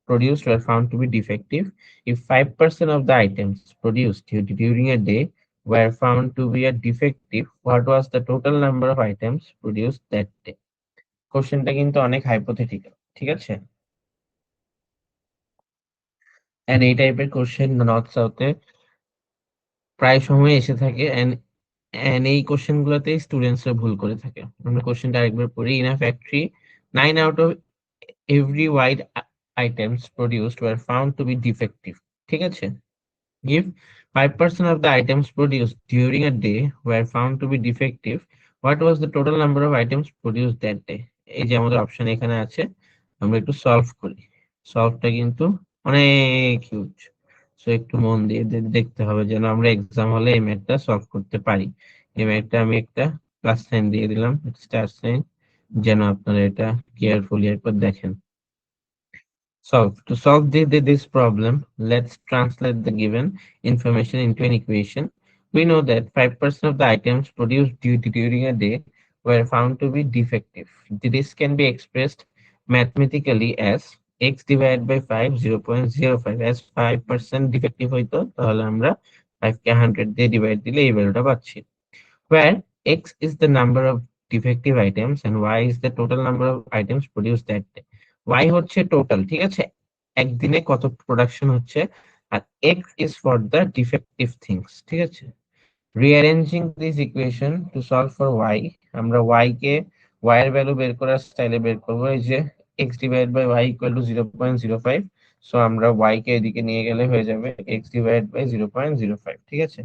produced were found to be defective if 5% of the items produced during a day were found to be a defective. What was the total number of items produced that day? কোশ্চেনটা কিন্তু অনেক hypothetical, ঠিক আছে? And এই টাইপের question north সাউথে প্রায় সময় এসে থাকে, এন্ড এই কোশ্চেন গুলোতে স্টুডেন্টসরা ভুল করে থাকে। আমরা কোশ্চেনটা আরেকবার পড়ি। In a factory, 9 out of every white items produced were found to be defective, ঠিক আছে? If 5% of the items produced during a day were found to be defective, what was the total number of items produced that day? এই যে আমাদের option এখানে আছে, আমরা একটু solve করি। সলভটা কিন্তু অনেক হিউজ, সো একটু মন দিয়ে দেখতে হবে যেন আমরা এক্সাম হলে এই ম্যাথটা সলভ করতে পারি। এই ম্যাথটা আমি একটা প্লাস সাইন দিয়ে দিলাম, স্টার সাইন, যেন আপনারা এটা কেয়ারফুলি একবার দেখেন। To solve this problem, let's translate the given information into an equation. We know that 5% of the items produced during a day were found to be defective. This can be expressed mathematically as x divided by 5, 0.05, as 5% defective হইতো তাহলে আমরা 5 কে 100 দিয়ে divide দিলে এই ভ্যালুটা পাচ্ছি, where x is the number of defective items and y is the total number of items produced that day. y হচ্ছে total, ঠিক আছে, একদিনে কত প্রোডাকশন হচ্ছে, আর x is for the defective things, ঠিক আছে? Rearranging this equation to solve for y, আমরা y কে y এর ভ্যালু বের করার স্টাইলে বের করব। এই যে x divide by y equal to 0.05, so আমরা y কে এদিকে নিয়ে গেলে হয়ে যাবে x ডিভাইড বাই 0.05, ঠিক আছে?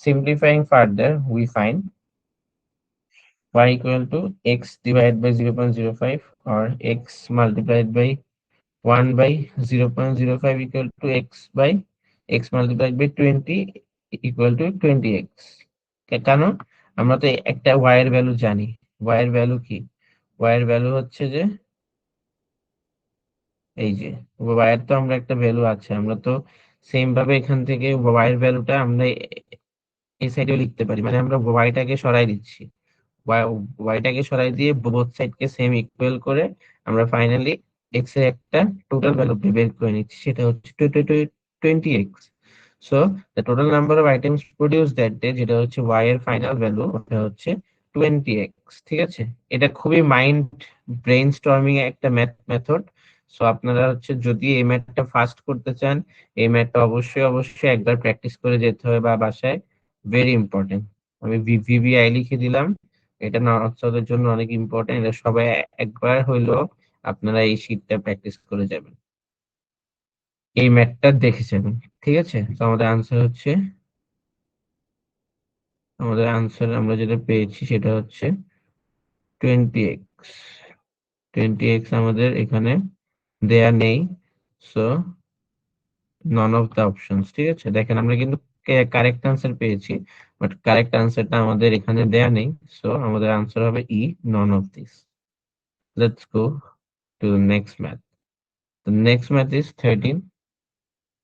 Simplifying further, we find y equal to x divided by 0.05 or x multiplied by 1 by 0.05 equal to x multiplied by 20 equal to 20x. কেন? আমরা তো একটা y এর ভ্যালু জানি। y এর ভ্যালু কি? y এর ভ্যালু হচ্ছে যে এই যে y এর তো আমরা একটা ভ্যালু আছে, আমরা তো সেম ভাবে এখান থেকে y এর ভ্যালুটা আমরা এই সাইডেও লিখতে পারি, মানে আমরা y টাকে সরাই দিচ্ছি। ওয়াইটাকে সরাই দিয়ে বোথ সাইডকে সেম ইকুয়াল করে আমরা ফাইনালি এক্স এর একটা টোটাল ভ্যালু বের করে নিচ্ছি, সেটা হচ্ছে 20x। So the total number of items produce that day, যেটা হচ্ছে ওয়াই এর ফাইনাল ভ্যালু, ওটা হচ্ছে 20x, ঠিক আছে? এটা খুবই মাইন্ড ব্রেইন স্টর্মিং একটা মেথড। সো আপনারা হচ্ছে যদি এই ম্যাথটা ফাস্ট করতে চান, এই ম্যাথটা অবশ্যই অবশ্যই একবার প্র্যাকটিস করে যেতে হবে বা বাসায়, ভেরি ইম্পর্টেন্ট। আমি ভিভিআই লিখে দিলাম, এটা নর্থ সাউথের জন্য অনেক ইম্পর্টেন্ট। এটা সবাই একবার হইলো আপনারা এই শীটটা প্র্যাকটিস করে যাবেন, এই ম্যাথটা দেখে যাবেন, ঠিক আছে? তো আমাদের আনসার আমরা যেটা পেয়েছি সেটা হচ্ছে 20x। 20x আমাদের এখানে দেয়া নেই, so none of the options, ঠিক আছে? দেখেন আমরা কিন্তু কারেক্ট আনসার পেয়েছি, বাট কারেক্ট আনসারটা আমাদের এখানে দেয়া নেই, সো আমাদের আনসার হবে E, none of this. Let's go to the next math. The next math is 13.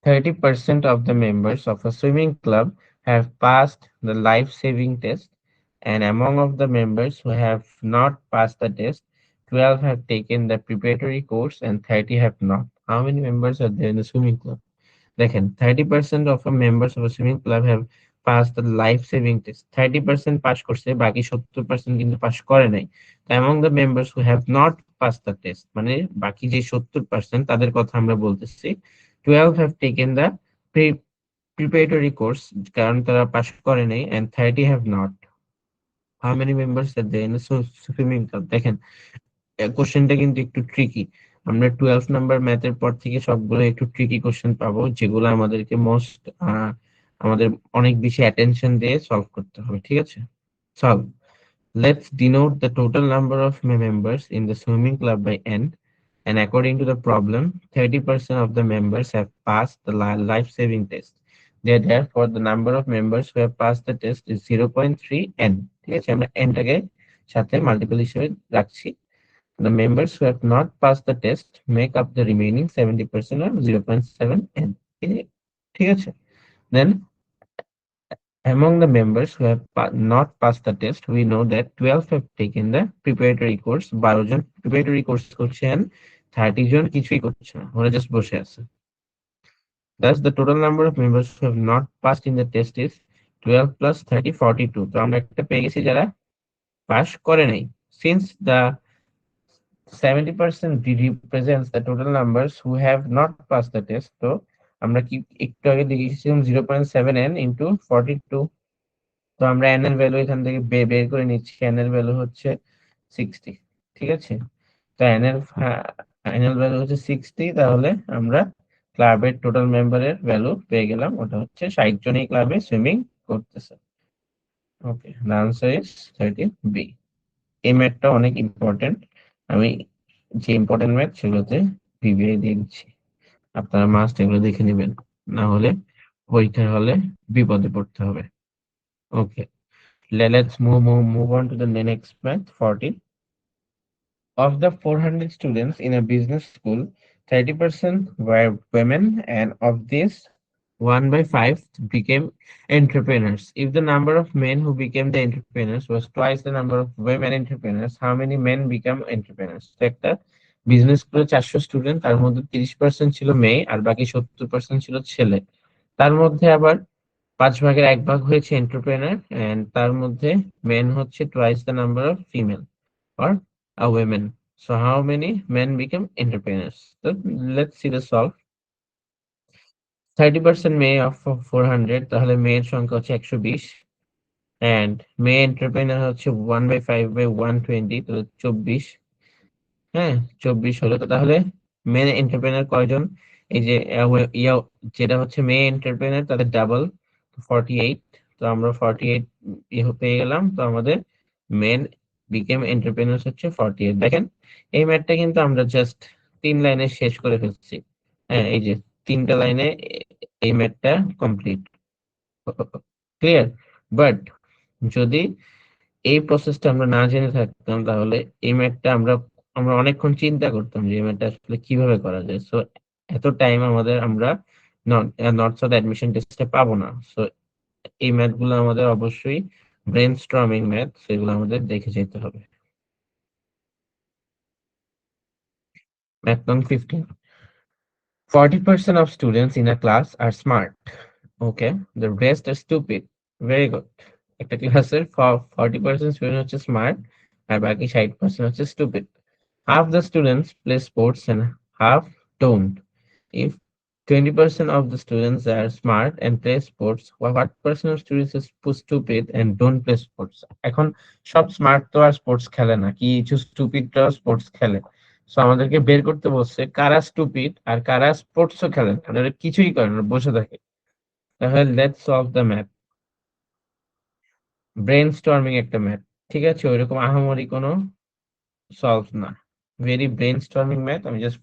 30% of the members of a swimming club have passed the life-saving test, and among of the members who have not passed the test, 12 have taken the preparatory course and 30 have not. How many members are there in the swimming club? দেখেন 30% of the members of a swimming club have passed the life saving test, 30% pass করছে, বাকি 70% কিন্তু pass করে নাই। among the members who have not passed the test, মানে বাকি যে 70% তাদের কথা আমরা বলতেছি, 12 have taken the preparatory course কারণ তারা পাশ করে নাই and 30 have not. How many members are there in the swimming club? দেখেন কোশ্চেনটা কিন্তু একটু ট্রিকি। আমরা 12 নাম্বার ম্যাথের পর থেকে সবগুলো একটু ট্রিকি কোশ্চেন পাবো, যেগুলো আমাদেরকে আমাদের অনেক বেশি অ্যাটেনশন দিয়ে সলভ করতে হবে। ঠিক আছে, solve. Let's denote the total number of members in the swimming club by n, and according to the problem, 30% of the members have passed the life-saving test. Therefore, the number of members who have passed the test is 0.3 n. ঠিক আছে, আমরা n টাকে সাথে multiple হিসেবে রাখছি। The members who have not passed the test make up the remaining 70% or 0.7 n. ঠিক আছে, then among the members who have not passed the test, we know that 12 have taken the preparatory course. 12 John preparatory course করছেন, 30 জন কিছুই করছে না, ওরা just বসে আছে। Thus, the total number of members who have not passed in the test is 12 plus 30, 42. তো আমরা একটা পেয়ে গেছি যারা পাস করে নাই। Since the 70% represents the total numbers who have not passed the test, তো আমরা কি একটু আগে লিখেছিলাম 0.7n into 42। তো আমরা n এর ভ্যালু এখান থেকে বের করে নিচ্ছি। n এর ভ্যালু হচ্ছে 60। ঠিক আছে, তো n এর ভ্যালু হচ্ছে 60। তাহলে আমরা ক্লাবের টোটাল মেম্বারের ভ্যালু পেয়ে গেলাম, ওটা হচ্ছে 60 জন এই ক্লাবে সুইমিং করতেছে। ওকে, দ্য আনসার ইজ 13 বি। এই ম্যাথটা অনেক ইম্পর্টেন্ট। আমি যে ইম্পর্টেন্ট ম্যাথ সেগুলোতে বিবিআই দিয়ে দিচ্ছি, আপনারা মাস্ট এগুলো দেখে নেবেন, না হলে পরীক্ষার হলে বিপদে পড়তে হবে। ওকে, let's move on to the next math. 40. Of the 400 students in a business school, 30% were women, and of these, 1 by 5 became entrepreneurs. If the number of men who became the entrepreneurs was twice the number of women entrepreneurs, how many men become entrepreneurs? তো একটা business স্কুলে 400 student, তার মধ্যে 30% ছিল মেয়ে আর বাকি 70% ছিল ছেলে। তার মধ্যে আবার 5 ভাগের 1 ভাগ হয়েছে এন্টারপ্রেনার, এন্ড তার মধ্যে মেন হচ্ছে twice the number of female or a women. So how many men become entrepreneurs? So let's see the solve. 30% মেয়ে of 400, তাহলে মেয়ের সংখ্যা হচ্ছে 120, and মেয়ে এন্টারপ্রেনার হচ্ছে 1 by 5 by 120, তো 24। হ্যাঁ, 24 হলো। তো তাহলে মেন এন্টারপ্রেনার কয়জন? এই যে যেটা হচ্ছে মেয়ে এন্টারপ্রেনার তাদের ডাবল 48। তো আমরা 48 পেয়ে গেলাম। তো আমাদের মেন বিকেম এন্টারপ্রেনার হচ্ছে 48। দেখেন এই ম্যাথটা কিন্তু আমরা জাস্ট 3 লাইনে শেষ করে ফেলছি। হ্যাঁ, এই যে 3টা লাইনে এই ম্যাথটা কমপ্লিট, ক্লিয়ার। বাট যদি এই প্রসেসটা আমরা না জেনে থাকতাম, তাহলে এই ম্যাথটা আমরা আমরা অনেকক্ষণ চিন্তা করতাম যে এই ম্যাথটা আসলে কিভাবে করা যায়। সো এত টাইম আমরা নর্থ সাউথ অ্যাডমিশন টেস্টে পাবো না। সো এই ম্যাথ গুলো আমাদের অবশ্যই ব্রেন স্টর্মিং ম্যাথ, সেগুলো আমাদের দেখে যেতে হবে। ম্যাথ নং 15. 40% of students in a class are smart. Okay, the rest are stupid. Very good. একটা ক্লাসের 40% স্টুডেন্ট হচ্ছে স্মার্ট আর বাকি 60% হচ্ছে stupid. Half the students play sports and half don't. If 20% of the students are smart and play sports, what percent of students is stupid and don't play sports? এখন সব smart তো আর sports খেলে না, কিছু স্টুপিডরাও sports খেলে। So আমাদেরকে বের করতে বলছে কারা স্টুপিড আর কারা স্পোর্টসও খেলে না, ওরা কিছুই করে না, বসে থাকে। তাহলে let's solve the math. Brain storming একটা ম্যাথ, ঠিক আছে, ওইরকম আহামরি কোনো সলভ না, ভেরি ব্রেন স্টর্মিং ম্যাথ। আমি জাস্ট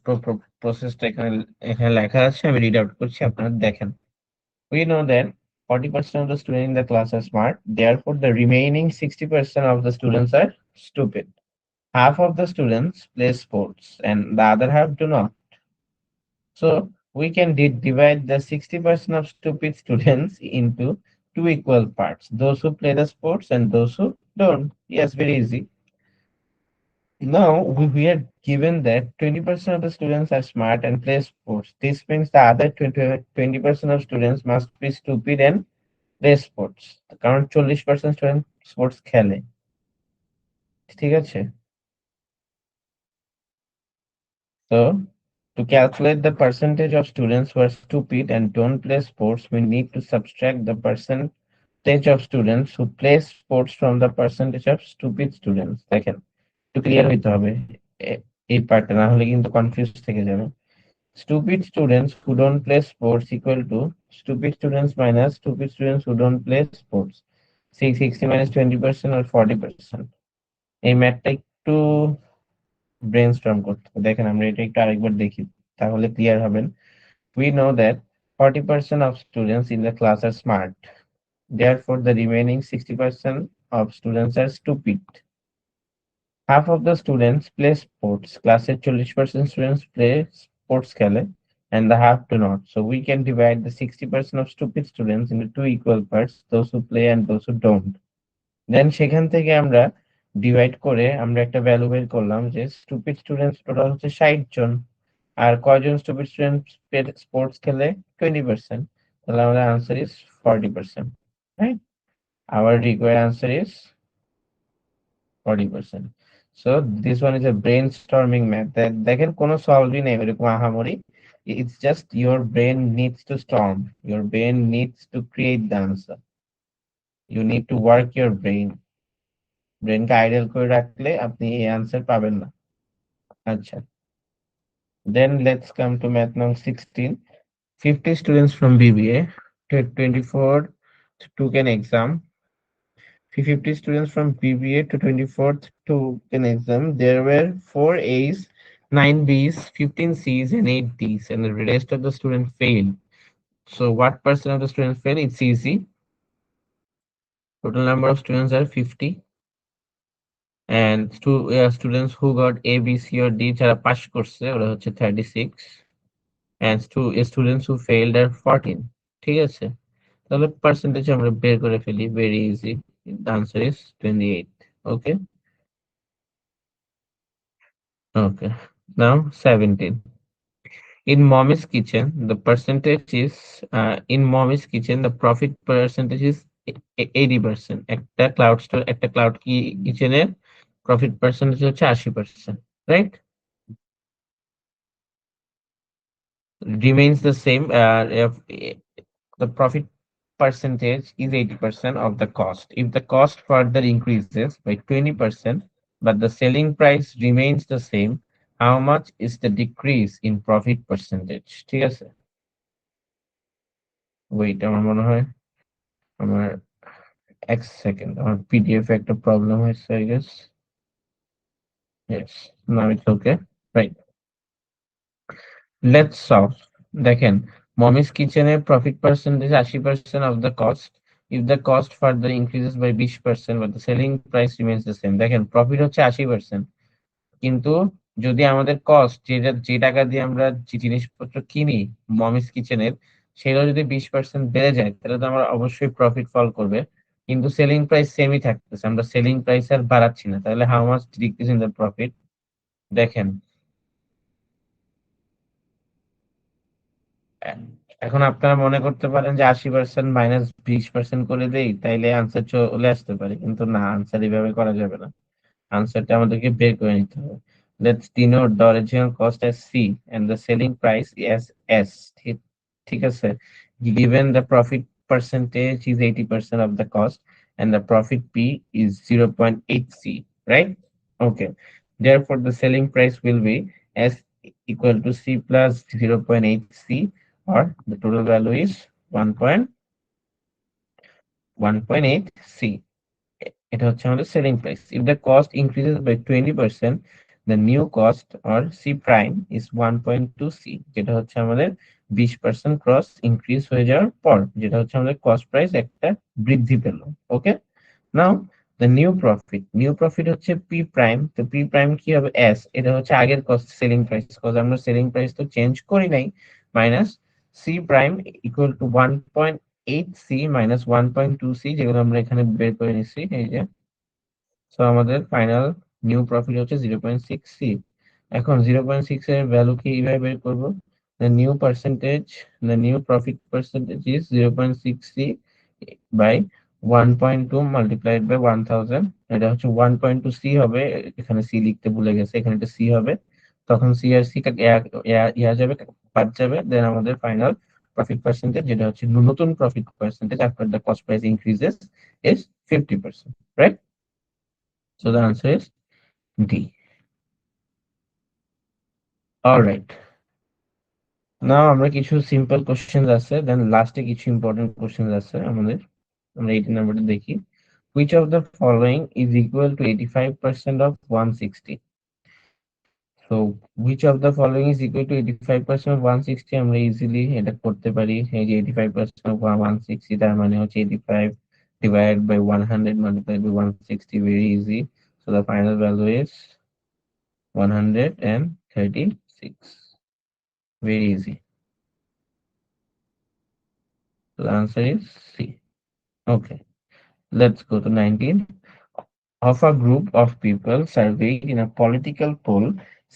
প্রসেসটা এখানে এখানে লেখা আছে, আমি রিড আউট করছি, আপনারা দেখেন। We know that 40% of the students in the class are smart, therefore the remaining 60% of the students are stupid. Half of the students play sports and the other half do not. So we can divide the 60% of stupid students into two equal parts, those who play the sports and those who don't. Yes, very easy. Now we are given that 20% of the students are smart and play sports. This means the other 20% of students must be stupid and play sports. কারণ 40% student sports খেলে, ঠিক আছে। তো To calculate the percentage of students who are stupid and don't play sports, we need to subtract the percentage of students who play sports from the percentage of stupid students. দেখেন একটু clear হইতে হবে এই পার্টটা, না হলে কিন্তু confuse থেকে যাবে। Stupid students who don't play sports equal to stupid students minus stupid students who don't play sports. 60 minus 20% or 40%. এই ম্যাথটা একটু ব্রেনস্টর্ম করতে হবে। দেখেন আমরা এটা একটু আরেকবার দেখি, তাহলে ক্লিয়ার হবেন। We know that 40% of students in the class are smart. Therefore, the remaining 60% of students are stupid. Half of the students play sports. Classের 40% students play sports খেলে and the half do not. So we can divide the 60% of stupid students into two equal parts, those who play and those who don't. Then সেখান থেকে আমরা divide করে আমরা একটা value বের করলাম যে স্টুপিড স্টুডেন্টস টোটাল হচ্ছে 60 জন, আর কয়জন স্টুপিড স্টুডেন্ট স্পোর্টস খেলে 20%, তাহলে আমাদের answer is 40%, right? Our required answer is 40%. So this one is a brainstorming method. দেখেন কোনো সলভই নেই এরকম আহামরি, it's just your brain needs to storm, your brain needs to create the answer, you need to work your brain. ব্রেনকে idle করে রাখলে আপনি এই আনসার পাবেন না। আচ্ছা, then let's come to math number 16. 50 students from BBA, 24 took an exam. 50 students from BBA to 24th took an exam. There were 4 A's, 9 B's, 15 C's, and 8 D's, and the rest of the students failed. So what percent of the students failed? It's easy. Total number of students are 50. And students who got A, B, C or D যারা pass করছে ওরা হচ্ছে 36, and students who failed are 14. ঠিক আছে, তাহলে percentage আমরা বের করে ফেলি, very easy. The answer is 28. Okay. Okay, now 17. In Mommy's kitchen the percentage is in Mommy's kitchen the profit percentage is 80%. একটা ক্লাউড স্টোর, একটা ক্লাউড কিচেনের প্রফিট পার্সেন্টেজ হচ্ছে 80%, right? Remains the same if the profit percentage is 80% of the cost. If the cost further increases by 20%, but the selling price remains the same, how much is the decrease in profit percentage? ঠিক আছে, wait আমার মনে হয় আমার এক second, আমার PDF একটা problem হয়েছে I guess. Yes, now it's okay, right. Let's solve. দেখেন মমিস কিচেনের profit percentage 80% of the cost. If the cost further increases by 20% but the selling price remains the same. দেখেন profit হচ্ছে 80%, কিন্তু যদি আমাদের cost যে টাকা দিয়ে আমরা যে জিনিসপত্র কিনি মমিস কিচেনের, সেটা যদি 20% বেড়ে যায় তাহলে তো আমরা অবশ্যই প্রফিট ফল করবে, কিন্তু সেলিং প্রাইস সেমই থাকতেছে, আমরা সেলিং প্রাইস আর বাড়াচ্ছি না, তাহলে how much decrease in the profit? দেখেন এখন আপনারা মনে করতে পারেন যে 80% মাইনাস 20% করে দেই তাইলে আনসার চলে আসতে পারে, কিন্তু না, আনসার এইভাবে করা যাবে না, আনসারটা আমাদেরকে বের করে নিতে হবে। Let's denote the original cost as C and the selling price as S. ঠিক ঠিক আছে, given the profit percentage is 80% of the cost and the profit P is 0.8 C, right? Okay, therefore the selling price will be S equal to C plus 0.8 C, or the total value is 1.8 C. এটা হচ্ছে আমাদের selling price. If the cost increases by 20%, the new cost or C prime is 1.2 C, যেটা হচ্ছে আমাদের 20% cross increase হয়ে যাওয়ার পর, যেটা হচ্ছে আমাদের কস্ট প্রাইস একটা বৃদ্ধি পেল। Okay, now the new profit হচ্ছে পি প্রাইম, তো পি প্রাইম কি হবে? এস, এটা হচ্ছে আগের কস্ট সেলিং প্রাইস, কজ আমরা সেলিং প্রাইস তো চেঞ্জ করি নাই, minus C prime equal to 1.8 C minus 1.2 C, যেগুলো আমরা এখানে বের করে নিছি এই যে। সো আমাদের ফাইনাল নিউ প্রফিট হচ্ছে 0.6 সি। এখন 0.6 এর ভ্যালু কি এইভাবে বের করবো? the new percentage the new profit percentage is 0.6 c by 1.2 multiplied by 1000, এটা হচ্ছে 1.2 c হবে, এখানে c লিখতে ভুলে গেছে, এখানে এটা c হবে, তখন সিআরসি ইয়া যাবে, বাদ যাবে, দেন আমাদের ফাইনাল প্রফিট পার্সেন্টেজ, যেটা হচ্ছে নতুন profit percentage after the cost price increases is 50%, right? So the answer is D. Alright, now আমরা কিছু সিম্পল কোশ্চেন আছে, দেন লাস্টে কিছু ইম্পর্টেন্ট কোশ্চেন আছে আমাদের। আমরা 18 নাম্বারটা দেখি। Which of the following is equal to 85% of 160? So which of the following is equal to 85% of 160? আমরা ইজিলি এটা করতে পারি। এই যে 85% of 160, তার মানে হচ্ছে 85 divided by 100 multiplied by 160, very easy. So the final value is 136. Very easy. So the answer is C. Okay, let's go to 19. Of a group of people surveyed in a political poll,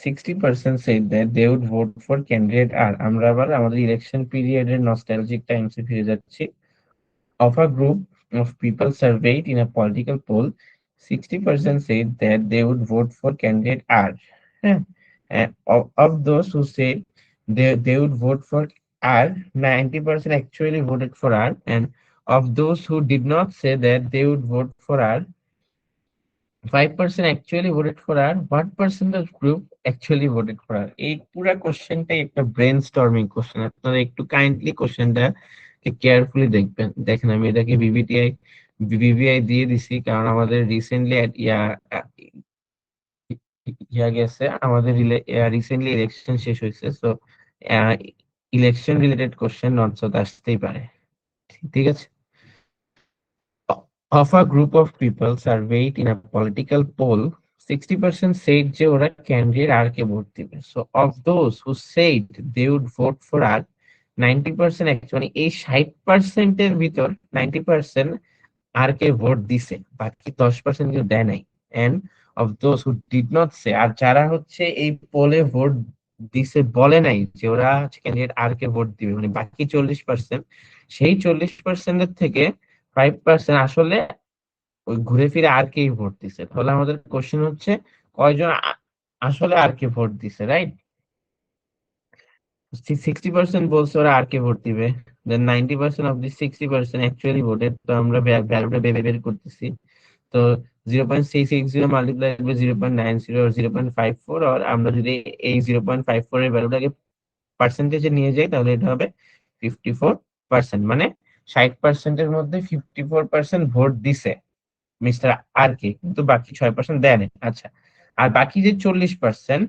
60% said that they would vote for candidate R. আমরা আবার আমাদের election পিরিয়ডের nostalgic টাইমসে ফিরে যাচ্ছি। Of a group of people surveyed in a political poll, 60% said that they would vote for candidate R. হ্যাঁ, and of those who said they would vote for R, 90% actually voted for R, and of those who did not say that they would vote for R, 5% actually voted for R. What percent of group actually voted for R? এই পুরা কোশ্চেনটাই একটা brain storming question. আপনারা একটু kindly কোশ্চেনটা carefully দেখবেন। দেখেন, আমি এটাকে বিবিআই দিয়ে দিছি, কারণ আমাদের রিসেন্টলি ইয়া ইয়া গেছে, আমাদের রিসেন্টলি ইলেকশন শেষ হয়েছে। সো ইলেকশন রিলেটেড কোশ্চেন নটসত আসতেই পারে, ঠিক আছে? Of a group of people surveyed in a political poll, 60% said যে ওরা ক্যান্ডিডেট আর কে ভোট দিবে। So of those who said they would vote for R, 90% actually এই 60%-এর ভিতর 90% আর কে ভোট দিছে, বাকি 10% কেউ দেয় নাই। And of those who did not say, আর যারা হচ্ছে এই পোলে ভোট দিছে বলে নাই যে ওরা হচ্ছে ক্যান্ডিডেট আর কে ভোট দিবে, মানে বাকি 40%, সেই 40%-এর থেকে 5% আসলে ওই ঘুরে ফিরে আর কেই ভোট দিছে। তাহলে আমাদের কোশ্চেন হচ্ছে কয়জন আসলে আর কে ভোট দিছে, রাইট? 60% বলছে ওরা আর কে ভোট দিবে, দেন 90% অফ দি 60% অ্যাকচুয়ালি ভোটেড। তো আমরা ভ্যালুটা বের করতেছি। তো 0.660 মাল্টিপ্লাইড বাই 0.90 or 0.54, আর আমরা যদি এই 0.54 এর ভ্যালুটাকে পার্সেন্টেজে নিয়ে যাই, তাহলে এটা হবে 54%। মানে 60% এর মধ্যে 54% ভোট দিছে মিস্টার আর কে, কিন্তু বাকি 6% দেয় নাই। আচ্ছা, আর বাকি যে 40%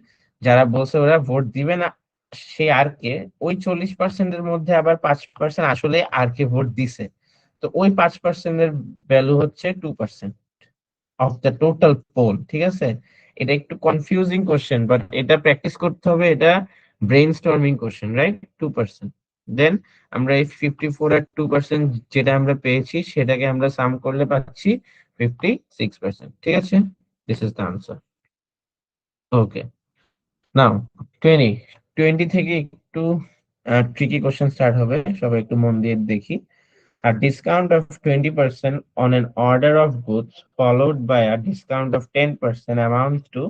যারা বলছে ওরা ভোট দিবে না সে আর কে, ওই 40% এর মধ্যে আবার 5% আসলে আর কে ভোট দিছে। তো ওই 5% এর ভ্যালু হচ্ছে 2% অফ দ্য টোটাল পোল, ঠিক আছে? এটা একটু কনফিউজিং কোশ্চেন, বাট এটা প্র্যাকটিস করতে হবে। এটা ব্রেইন স্টর্মিং কোশ্চেন, রাইট? 2%। দেন আমরা এই 54 আর 2% যেটা আমরা পেয়েছি সেটাকে আমরা সাম করলে পাচ্ছি 56%, ঠিক আছে? This is the answer. Okay, now 20 20 থেকে একটু ট্রিকি কোশ্চেন স্টার্ট হবে, সবাই একটু মন দিয়ে দেখি। A discount of 20% on an order of goods followed by a discount of 10% amounts to,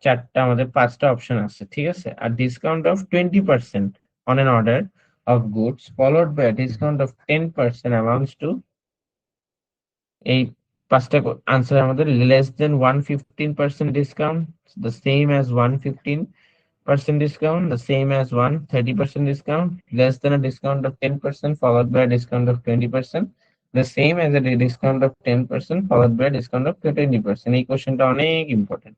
চারটা আমাদের পাঁচটা অপশন আছে, ঠিক আছে? A discount of 20% on an order of goods followed by a discount of 10% amounts to, এই পাঁচটা answer আমাদের less than 115% discount, the same as 115% discount, the same as 130% discount, less than a discount of 10% followed by a discount of 20%, the same as a discount of 10% followed by a discount of 20%। এই কোশ্চেনটা অনেক important,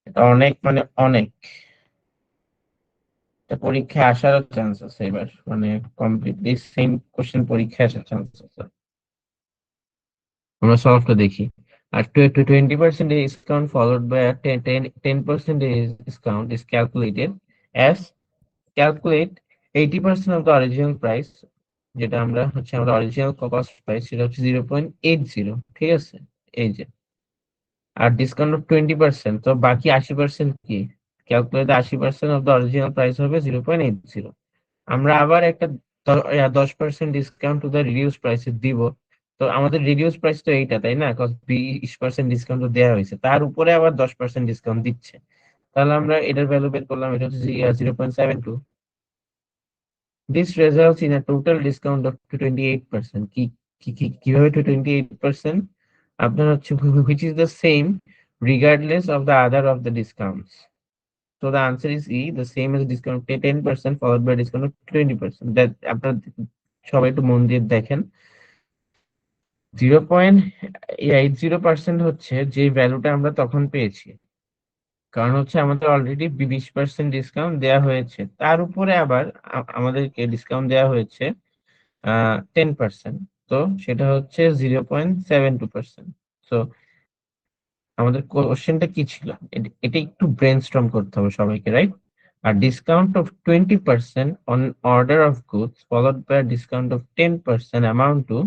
এটা অনেক মানে অনেক, এটা পরীক্ষায় আসারও chance আছে এবার, মানে কমপ্লিটলি সেম কোশ্চেন পরীক্ষায় আসার চান্স আছে। আমরা সলভটা দেখি। আর 20% discount followed by a 10% discount is calculated as, calculate 80% of the original price, যেটা আমরা হচ্ছে আমাদের অরিজিনাল কস্ট প্রাইস, সেটা হচ্ছে 0.80, ঠিক আছে? এই যে, আর ডিসকাউন্ট অফ 20%, তো বাকি 80% কি? Calculate 80% of the original price হবে 0.80। আমরা আবার একটা 10% ডিসকাউন্ট টু দ্য রিডিউস প্রাইসে দিব। তো আমাদের রিডিউস প্রাইস তো এইটা, তাই না? 20% ডিসকাউন্ট তো দেওয়া হয়েছে, তার উপরে আবার 10% ডিসকাউন্ট দিচ্ছে। তাহলে আমরা এটার ভ্যালু বের করলাম, এটা হচ্ছে 0.72। This results in a total discount of 28%। কিভাবে 28%? আপনার হচ্ছে which is the same regardless of the other of the discounts. So the answer is E, the same as discount 10% followed by discount of 20%. That আপনার সবাই একটু মন দিয়ে দেখেন, 0.80% হচ্ছে যে ভ্যালুটা আমরা তখন পেয়েছি, কারণ হচ্ছে আমাদের অলরেডি 20% ডিসকাউন্ট দেওয়া হয়েছে, তার উপরে আবার আমাদেরকে ডিসকাউন্ট দেওয়া হয়েছে 10%। তো সেটা হচ্ছে 0.72%। তো আমাদের কোশ্চেনটা কি ছিল, এটা একটু ব্রেনস্টর্ম করতে হবে সবাইকে, রাইট? আর discount of 20% on order of goods followed by discount of 10% amount to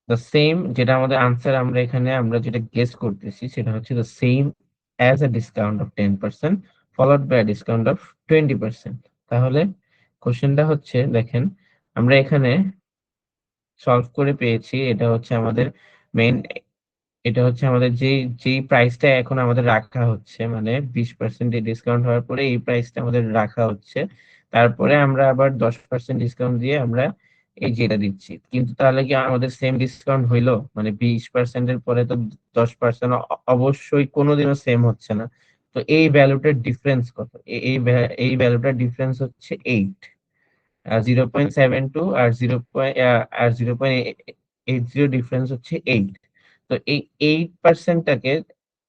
the same, যেটা আমাদের আনসার, আমরা এখানে আমরা যেটা গেস করতেছি সেটা হচ্ছে the same as a discount of 10% followed by discount of 20%। তাহলে কোশ্চেনটা হচ্ছে দেখেন, আমরা এখানে সলভ করে পেয়েছি, এটা হচ্ছে আমাদের মেইন, এটা হচ্ছে আমাদের যেই প্রাইসটা এখন আমাদের রাখা হচ্ছে, মানে 20% ডিসকাউন্ট হওয়ার পরে এই প্রাইসটা আমাদের রাখা হচ্ছে, তারপরে আমরা আবার 10% ডিসকাউন্ট দিয়ে আমরা এই যেটা দিচ্ছি। কিন্তু তাহলে কি আমাদের সেম ডিসকাউন্ট হইলো? মানে 20% এর পরে তো 10% অবশ্যই কোনোদিনও সেম হচ্ছে না। তো এই ভ্যালুটার ডিফারেন্স কত? এই ভ্যালুটার ডিফারেন্স হচ্ছে 8। 0.72 আর 0.80 ডিফারেন্স হচ্ছে 8। তো এই 8%টাকে,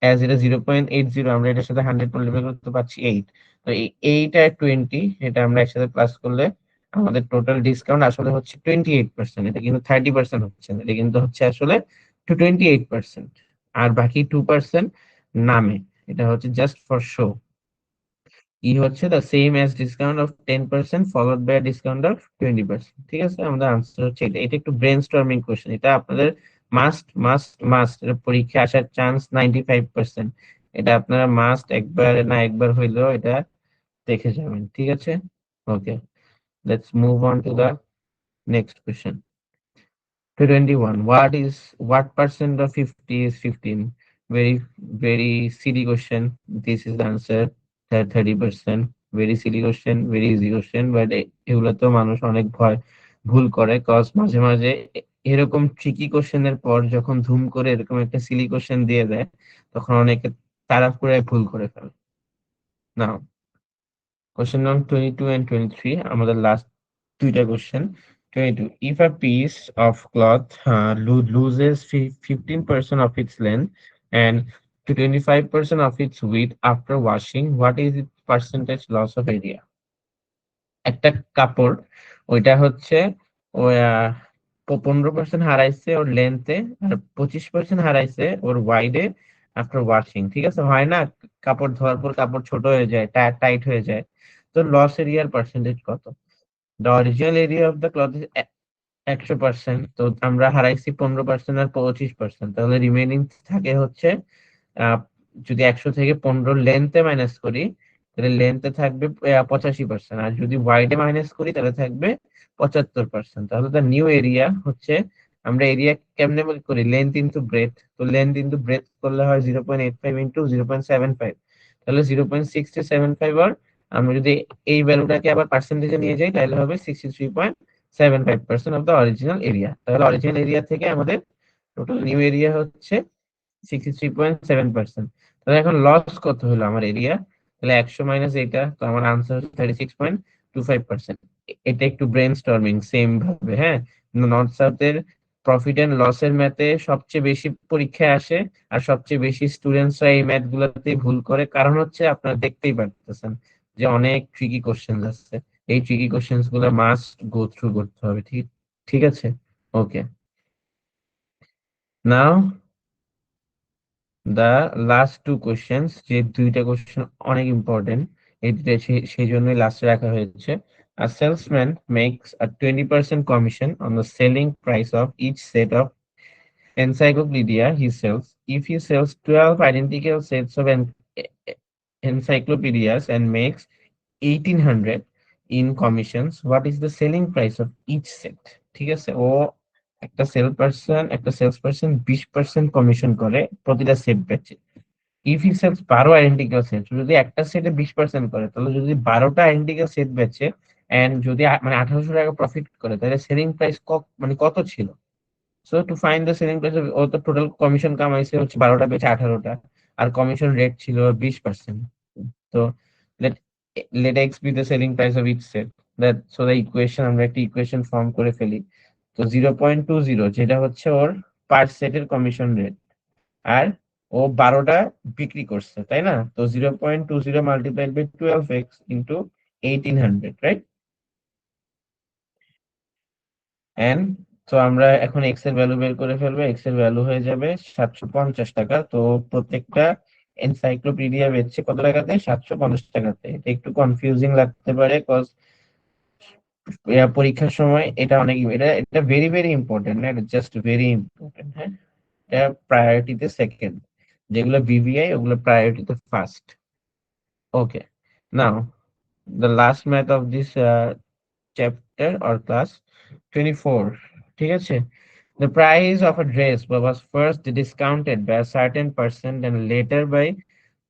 অ্যাজ এটা 0.80, আমরা এটার সাথে 100 মাল্টিপ্লাই করতে পারছি 8। তো এই 8 আর 20 এটা আমরা একসাথে প্লাস করলে আমাদের টোটাল ডিসকাউন্ট আসলে হচ্ছে 28%। এটা কিন্তু 30% হচ্ছে না, এটা কিন্তু হচ্ছে আসলে 28%। আর বাকি 2% নামে, এটা হচ্ছে জাস্ট ফর শো। ই হচ্ছে the same as discount of 10% followed by discount of 20%। ঠিক আছে, আমাদের আনসার হচ্ছে এটা। এটা একটু ব্রেন স্টর্মিং কোশ্চেন, এটা আপনাদের মাস্ট পরীক্ষা আসার চান্স 95%। এটা আপনারা মাস্ট একবার না একবার হইলেও এটা দেখে যাবেন, ঠিক আছে? Okay, let's move on to the next question. 21. What percent of 50 is 15? Very silly question. This is the answer. 30%. Very silly question, very easy question, but এগুলো তো মানুষ অনেক ভুল করে, কজ মাঝে মাঝে এরকম ট্রিকি কোশ্চেনের পর যখন ধুম করে এরকম একটা সিলি কোশ্চেন দিয়ে দেয়, তখন অনেকে তাড়া করে ভুল করে ফেলে। না, কোশ্চেন নাম্বার 22 and 23, আমাদের লাস্ট দুইটা question. 22. If a piece of cloth loses 15% of its length and to 25% of its width after washing, what is its percentage loss of area? একটা কাপড়, ওইটা হচ্ছে ওই 15% হারাইছে ওর লেন্থে, আর 25% হারাইছে ওর ওয়াইডে আফটার ওয়াশিং। ঠিক আছে, হয় না কাপড় ধোয়ার পর কাপড় ছোট হয়ে যায়, টাইট হয়ে যায়, তো লস এরিয়ার পার্সেন্টেজ কত? The original area of the cloth is 100%। তো আমরা হারাইছি 15% আর 25%, তাহলে রিমেইনিং থাকে হচ্ছে আহ, যদি 100 থেকে 15 লেন্থে মাইনাস করি, তাহলে লেন্থে থাকবে 85%, আর যদি ওয়াইডে মাইনাস করি তাহলে থাকবে 75%। তাহলে তার নিউ এরিয়া হচ্ছে, আমরা এরিয়া কেমনে বের করি? Length into breadth. তো লেন্থ ইনটু ব্রেথ করলে হয় 0.85 ইনটু 0.75, তাহলে 0.6075। আর আমরা যদি এই ভ্যালুটাকে আবার পার্সেন্টেজে নিয়ে যাই তাহলে হবে 63.75% অফ দ্য অরিজিনাল এরিয়া। তাহলে অরিজিনাল এরিয়া থেকে আমাদের টোটাল নিউ এরিয়া হচ্ছে 63.7%। তাহলে এখন লস কত হলো আমার এরিয়া? তাহলে 100 মাইনাস এটা, তো আমার আনসার হচ্ছে 36.25%। এটা একটু ব্রেন স্টর্মিং সেম ভাবে, হ্যাঁ। নর্থ সাউথের প্রফিট এন্ড লসের ম্যাথে সবচেয়ে বেশি পরীক্ষায় আসে, আর সবচেয়ে বেশি স্টুডেন্টসরা এই ম্যাথ গুলাতে ভুল করে, কারণ হচ্ছে আপনারা দেখতেই পারতেছেন যে অনেক ট্রিকি কোশ্চেন আছে। এই ট্রিকি কোশ্চেন গুলো মাস্ট গো থ্রু করতে হবে, ঠিক ঠিক আছে? ওকে, now the last two questions, যে দুইটা কোশ্চেন অনেক ইম্পর্টেন্ট, এই দুইটা সেই জন্যই লাস্টে রাখা হয়েছে। A salesman makes a 20% commission on the selling price of each set of encyclopedia he sells. If he sells 12 identical sets of encyclopedias and makes 1800 in commissions, what is the selling price of each set? ঠিক আছে, ও একটা sales person 20% commission করে প্রতিটা set ব্যাচে, if he sells 12 identical set, যদি একটা সেটে 20% করে, তাহলে যদি 12টা আইডেন্টিক্যাল সেট বেচে এন্ড যদি মানে 1800 টাকা প্রফিট করে, তাহলে সেলিং প্রাইস মানে কত ছিল? So to find the selling price, ও তো টোটাল কমিশন কামাইছে হচ্ছে 12টা বেচে 18টা, আর কমিশন রেট ছিল 20%। তো let let x be the selling price of each set, that so the equation, আমরা একটা ইকুয়েশন ফর্ম করে ফেলি। তো 0.20 যেটা হচ্ছে ওর পার সেটের কমিশন রেট, আর ও 12টা বিক্রি করছে, তাই না? তো 0.20 multiplied by 12x into 1800, right? And তো আমরা এখন এক্স এর ভ্যালু বের করে ফেলবো। এক্স এর ভ্যালু হয়ে যাবে 750 টাকা। তো প্রত্যেকটা এনসাইক্লোপিডিয়া বেচছে কত টাকাতে? 750 টাকাতে। এটা একটু কনফিউজিং লাগতে পারে, কজ পরীক্ষার সময় এটা অনেক, এটা এটা ভেরি ভেরি ইম্পর্টেন্ট না, এটা জাস্ট ভেরি ইম্পর্টেন্ট। হ্যাঁ, এটা প্রায়োরিটিতে সেকেন্ড, যেগুলো বিভিআই ওগুলো প্রায়োরিটিতে first. Okay, now the last math of this chapter or class 24, ঠিক আছে? The price of a dress was first discounted by a certain percent and later by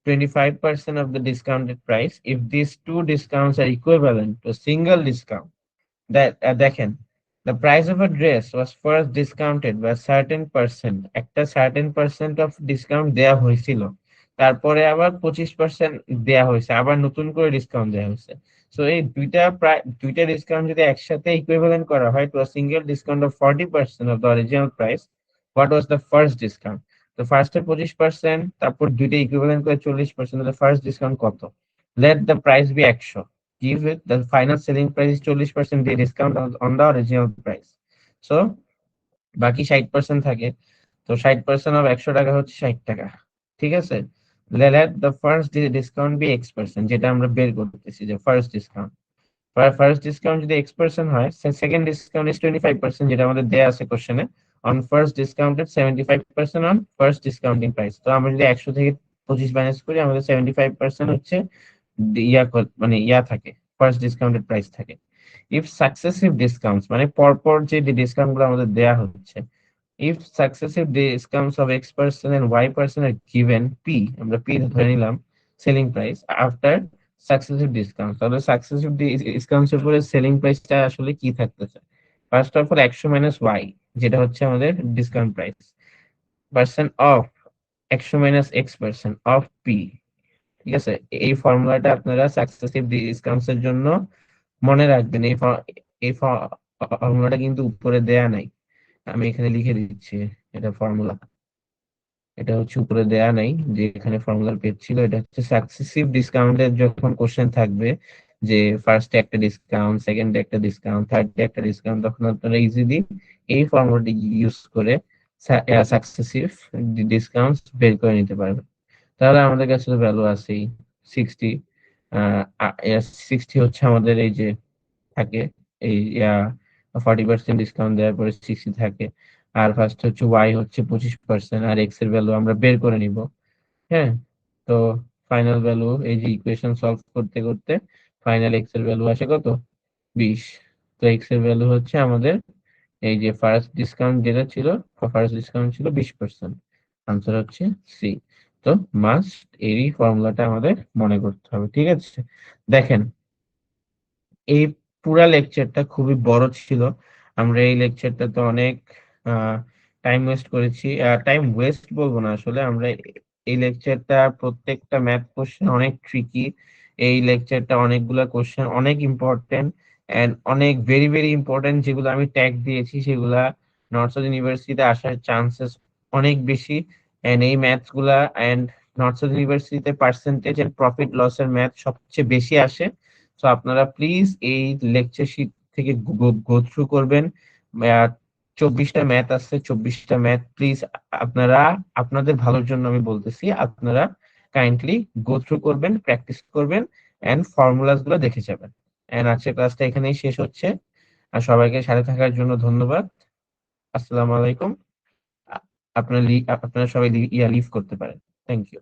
25% of the discounted price. If these two discounts are equivalent to a single discount, that দেখেন, the price of a dress was first discounted by a certain percent, একটা certain percent of discount দেয়া হয়েছিল, তারপরে আবার 25% দেয়া হয়েছে, আবার নতুন করে ডিসকাউন্ট দেয়া হয়েছে। সো এই দুইটা প্রায় দুইটা ডিসকাউন্ট যদি একসাথে ইকুইভ্যালেন্ট করা হয় to a single discount of 40% of the original price, what was the first discount? তো ফার্স্টে 25%, তারপর দুইটা ইকুইভ্যালেন্ট করে 40%, তাহলে ফার্স্ট ডিসকাউন্ট কত? Let the price be 100, give it the final selling price is 40% দিয়ে discount on the original price. So বাকি 60% থাকে। তো 60% অফ 100 টাকা হচ্ছে 60 টাকা, ঠিক আছে? let the first discount be x%, যেটা আমরা বের করতেছি যে ফার্স্ট ডিসকাউন্ট। ফার্স্ট ডিসকাউন্ট যদি x% হয়, সেকেন্ড ডিসকাউন্ট ইজ 25%, যেটা আমাদের দেয়া আছে কোশ্চেনে। On first discounted 75% on first discounting price. তো আমরা যদি 100 থেকে 25 মাইনাস করি, আমাদের 75% হচ্ছে মানে থাকে, ফার্স্ট ডিসকাউন্টেড প্রাইস থাকে। ইফ সাকসেসিভ ডিসকাউন্টস, মানে পরপর যে ডিসকাউন্ট গুলো আমাদের দেয়া হচ্ছে, if successive discounts of x% and y% are given p, আমরা p ধরে নিলাম selling price after successive discount, তাহলে সাকসেসিভ ডিসকাউন্টস এর পরে সেলিং প্রাইসটা আসলে কি থাকতেছে? First of all 100 minus y, যেটা হচ্ছে আমাদের discount price, percent of 100 minus x% of p, ঠিক আছে? এই ফর্মুলাটা আপনারা সাকসেসিভ ডিসকাউন্টস এর জন্য মনে রাখবেন। এই ফর্মুলাটা কিন্তু উপরে দেয়া নাই, আমি এখানে লিখে দিচ্ছি। এটা ফর্মুলা, এটা হচ্ছে উপরে দেয়া নাই, যে এখানে ফর্মুলার পেজ ছিল। এটা হচ্ছে সাকসেসিভ ডিসকাউন্টের যখন কোশ্চেন থাকবে যে ফার্স্টে একটা ডিসকাউন্ট, সেকেন্ডে একটা ডিসকাউন্ট, থার্ডে একটা ডিসকাউন্ট, তখন আপনারা ইজিলি এই ফর্মুলাটি ইউজ করে সাকসেসিভ ডিসকাউন্ট বের করে নিতে পারবেন। তাহলে আমাদের কাছে ভ্যালু আছেই 60। 60 হচ্ছে আমাদের এই যে থাকে, এই 40% ডিসকাউন্ট দেওয়ার পরে 60 থাকে। আর ফার্স্ট হচ্ছে ওয়াই হচ্ছে 25%, আর এক্স এর ভ্যালু আমরা বের করে নিব। হ্যাঁ, তো ফাইনাল ভ্যালু, এই যে ইকুয়েশন সলভ করতে করতে ফাইনাল এক্স এর ভ্যালু আসে কত? 20। তো এক্স এর ভ্যালু হচ্ছে আমাদের এই যে ফার্স্ট ডিসকাউন্ট যেটা ছিল, ফার্স্ট ডিসকাউন্ট ছিল 20%, আনসার হচ্ছে সি। তো মাস্ট এরই ফর্মুলাটা আমাদের মনে করতে হবে, ঠিক আছে? দেখেন, এই পুরা লেকচারটা খুবই বড় ছিল। আমরা এই লেকচারটাতে অনেক টাইম ওয়েস্ট করেছি। টাইম ওয়েস্ট বলবো না, আসলে আমরা এই লেকচারটা প্রত্যেকটা ম্যাথ কোশ্চেন অনেক ট্রিকি। এই লেকচারটা অনেকগুলা কোশ্চেন অনেক ইম্পর্টেন্ট এন্ড অনেক ভেরি ভেরি ইম্পর্টেন্ট, যেগুলো আমি ট্যাগ দিয়েছি সেগুলা নর্থ সাউথ ইউনিভার্সিটিতে আসার চান্সেস অনেক বেশি। এন্ড এই ম্যাথস গুলা এন্ড নর্থ সাউথ ইউনিভার্সিটিতে পার্সেন্টেজ এন্ড প্রফিট লসের ম্যাথ সবচেয়ে বেশি আসে। তো আপনারা প্লিজ এই লেকচার শিট থেকে গো থ্রু করবেন। 24টা ম্যাথ আছে, 24টা ম্যাথ প্লিজ আপনারা, আপনাদের ভালোর জন্য আমি বলতেছি, আপনারা কাইন্ডলি গো থ্রু করবেন, প্র্যাকটিস করবেন এন্ড ফর্মুলাস গুলো দেখে যাবেন। এন্ড আজকের ক্লাসটা এখানেই শেষ হচ্ছে। আর সবাইকে সাথে থাকার জন্য ধন্যবাদ। আসসালামু আলাইকুম। আপনারা সবাই লিভ করতে পারেন। Thank you.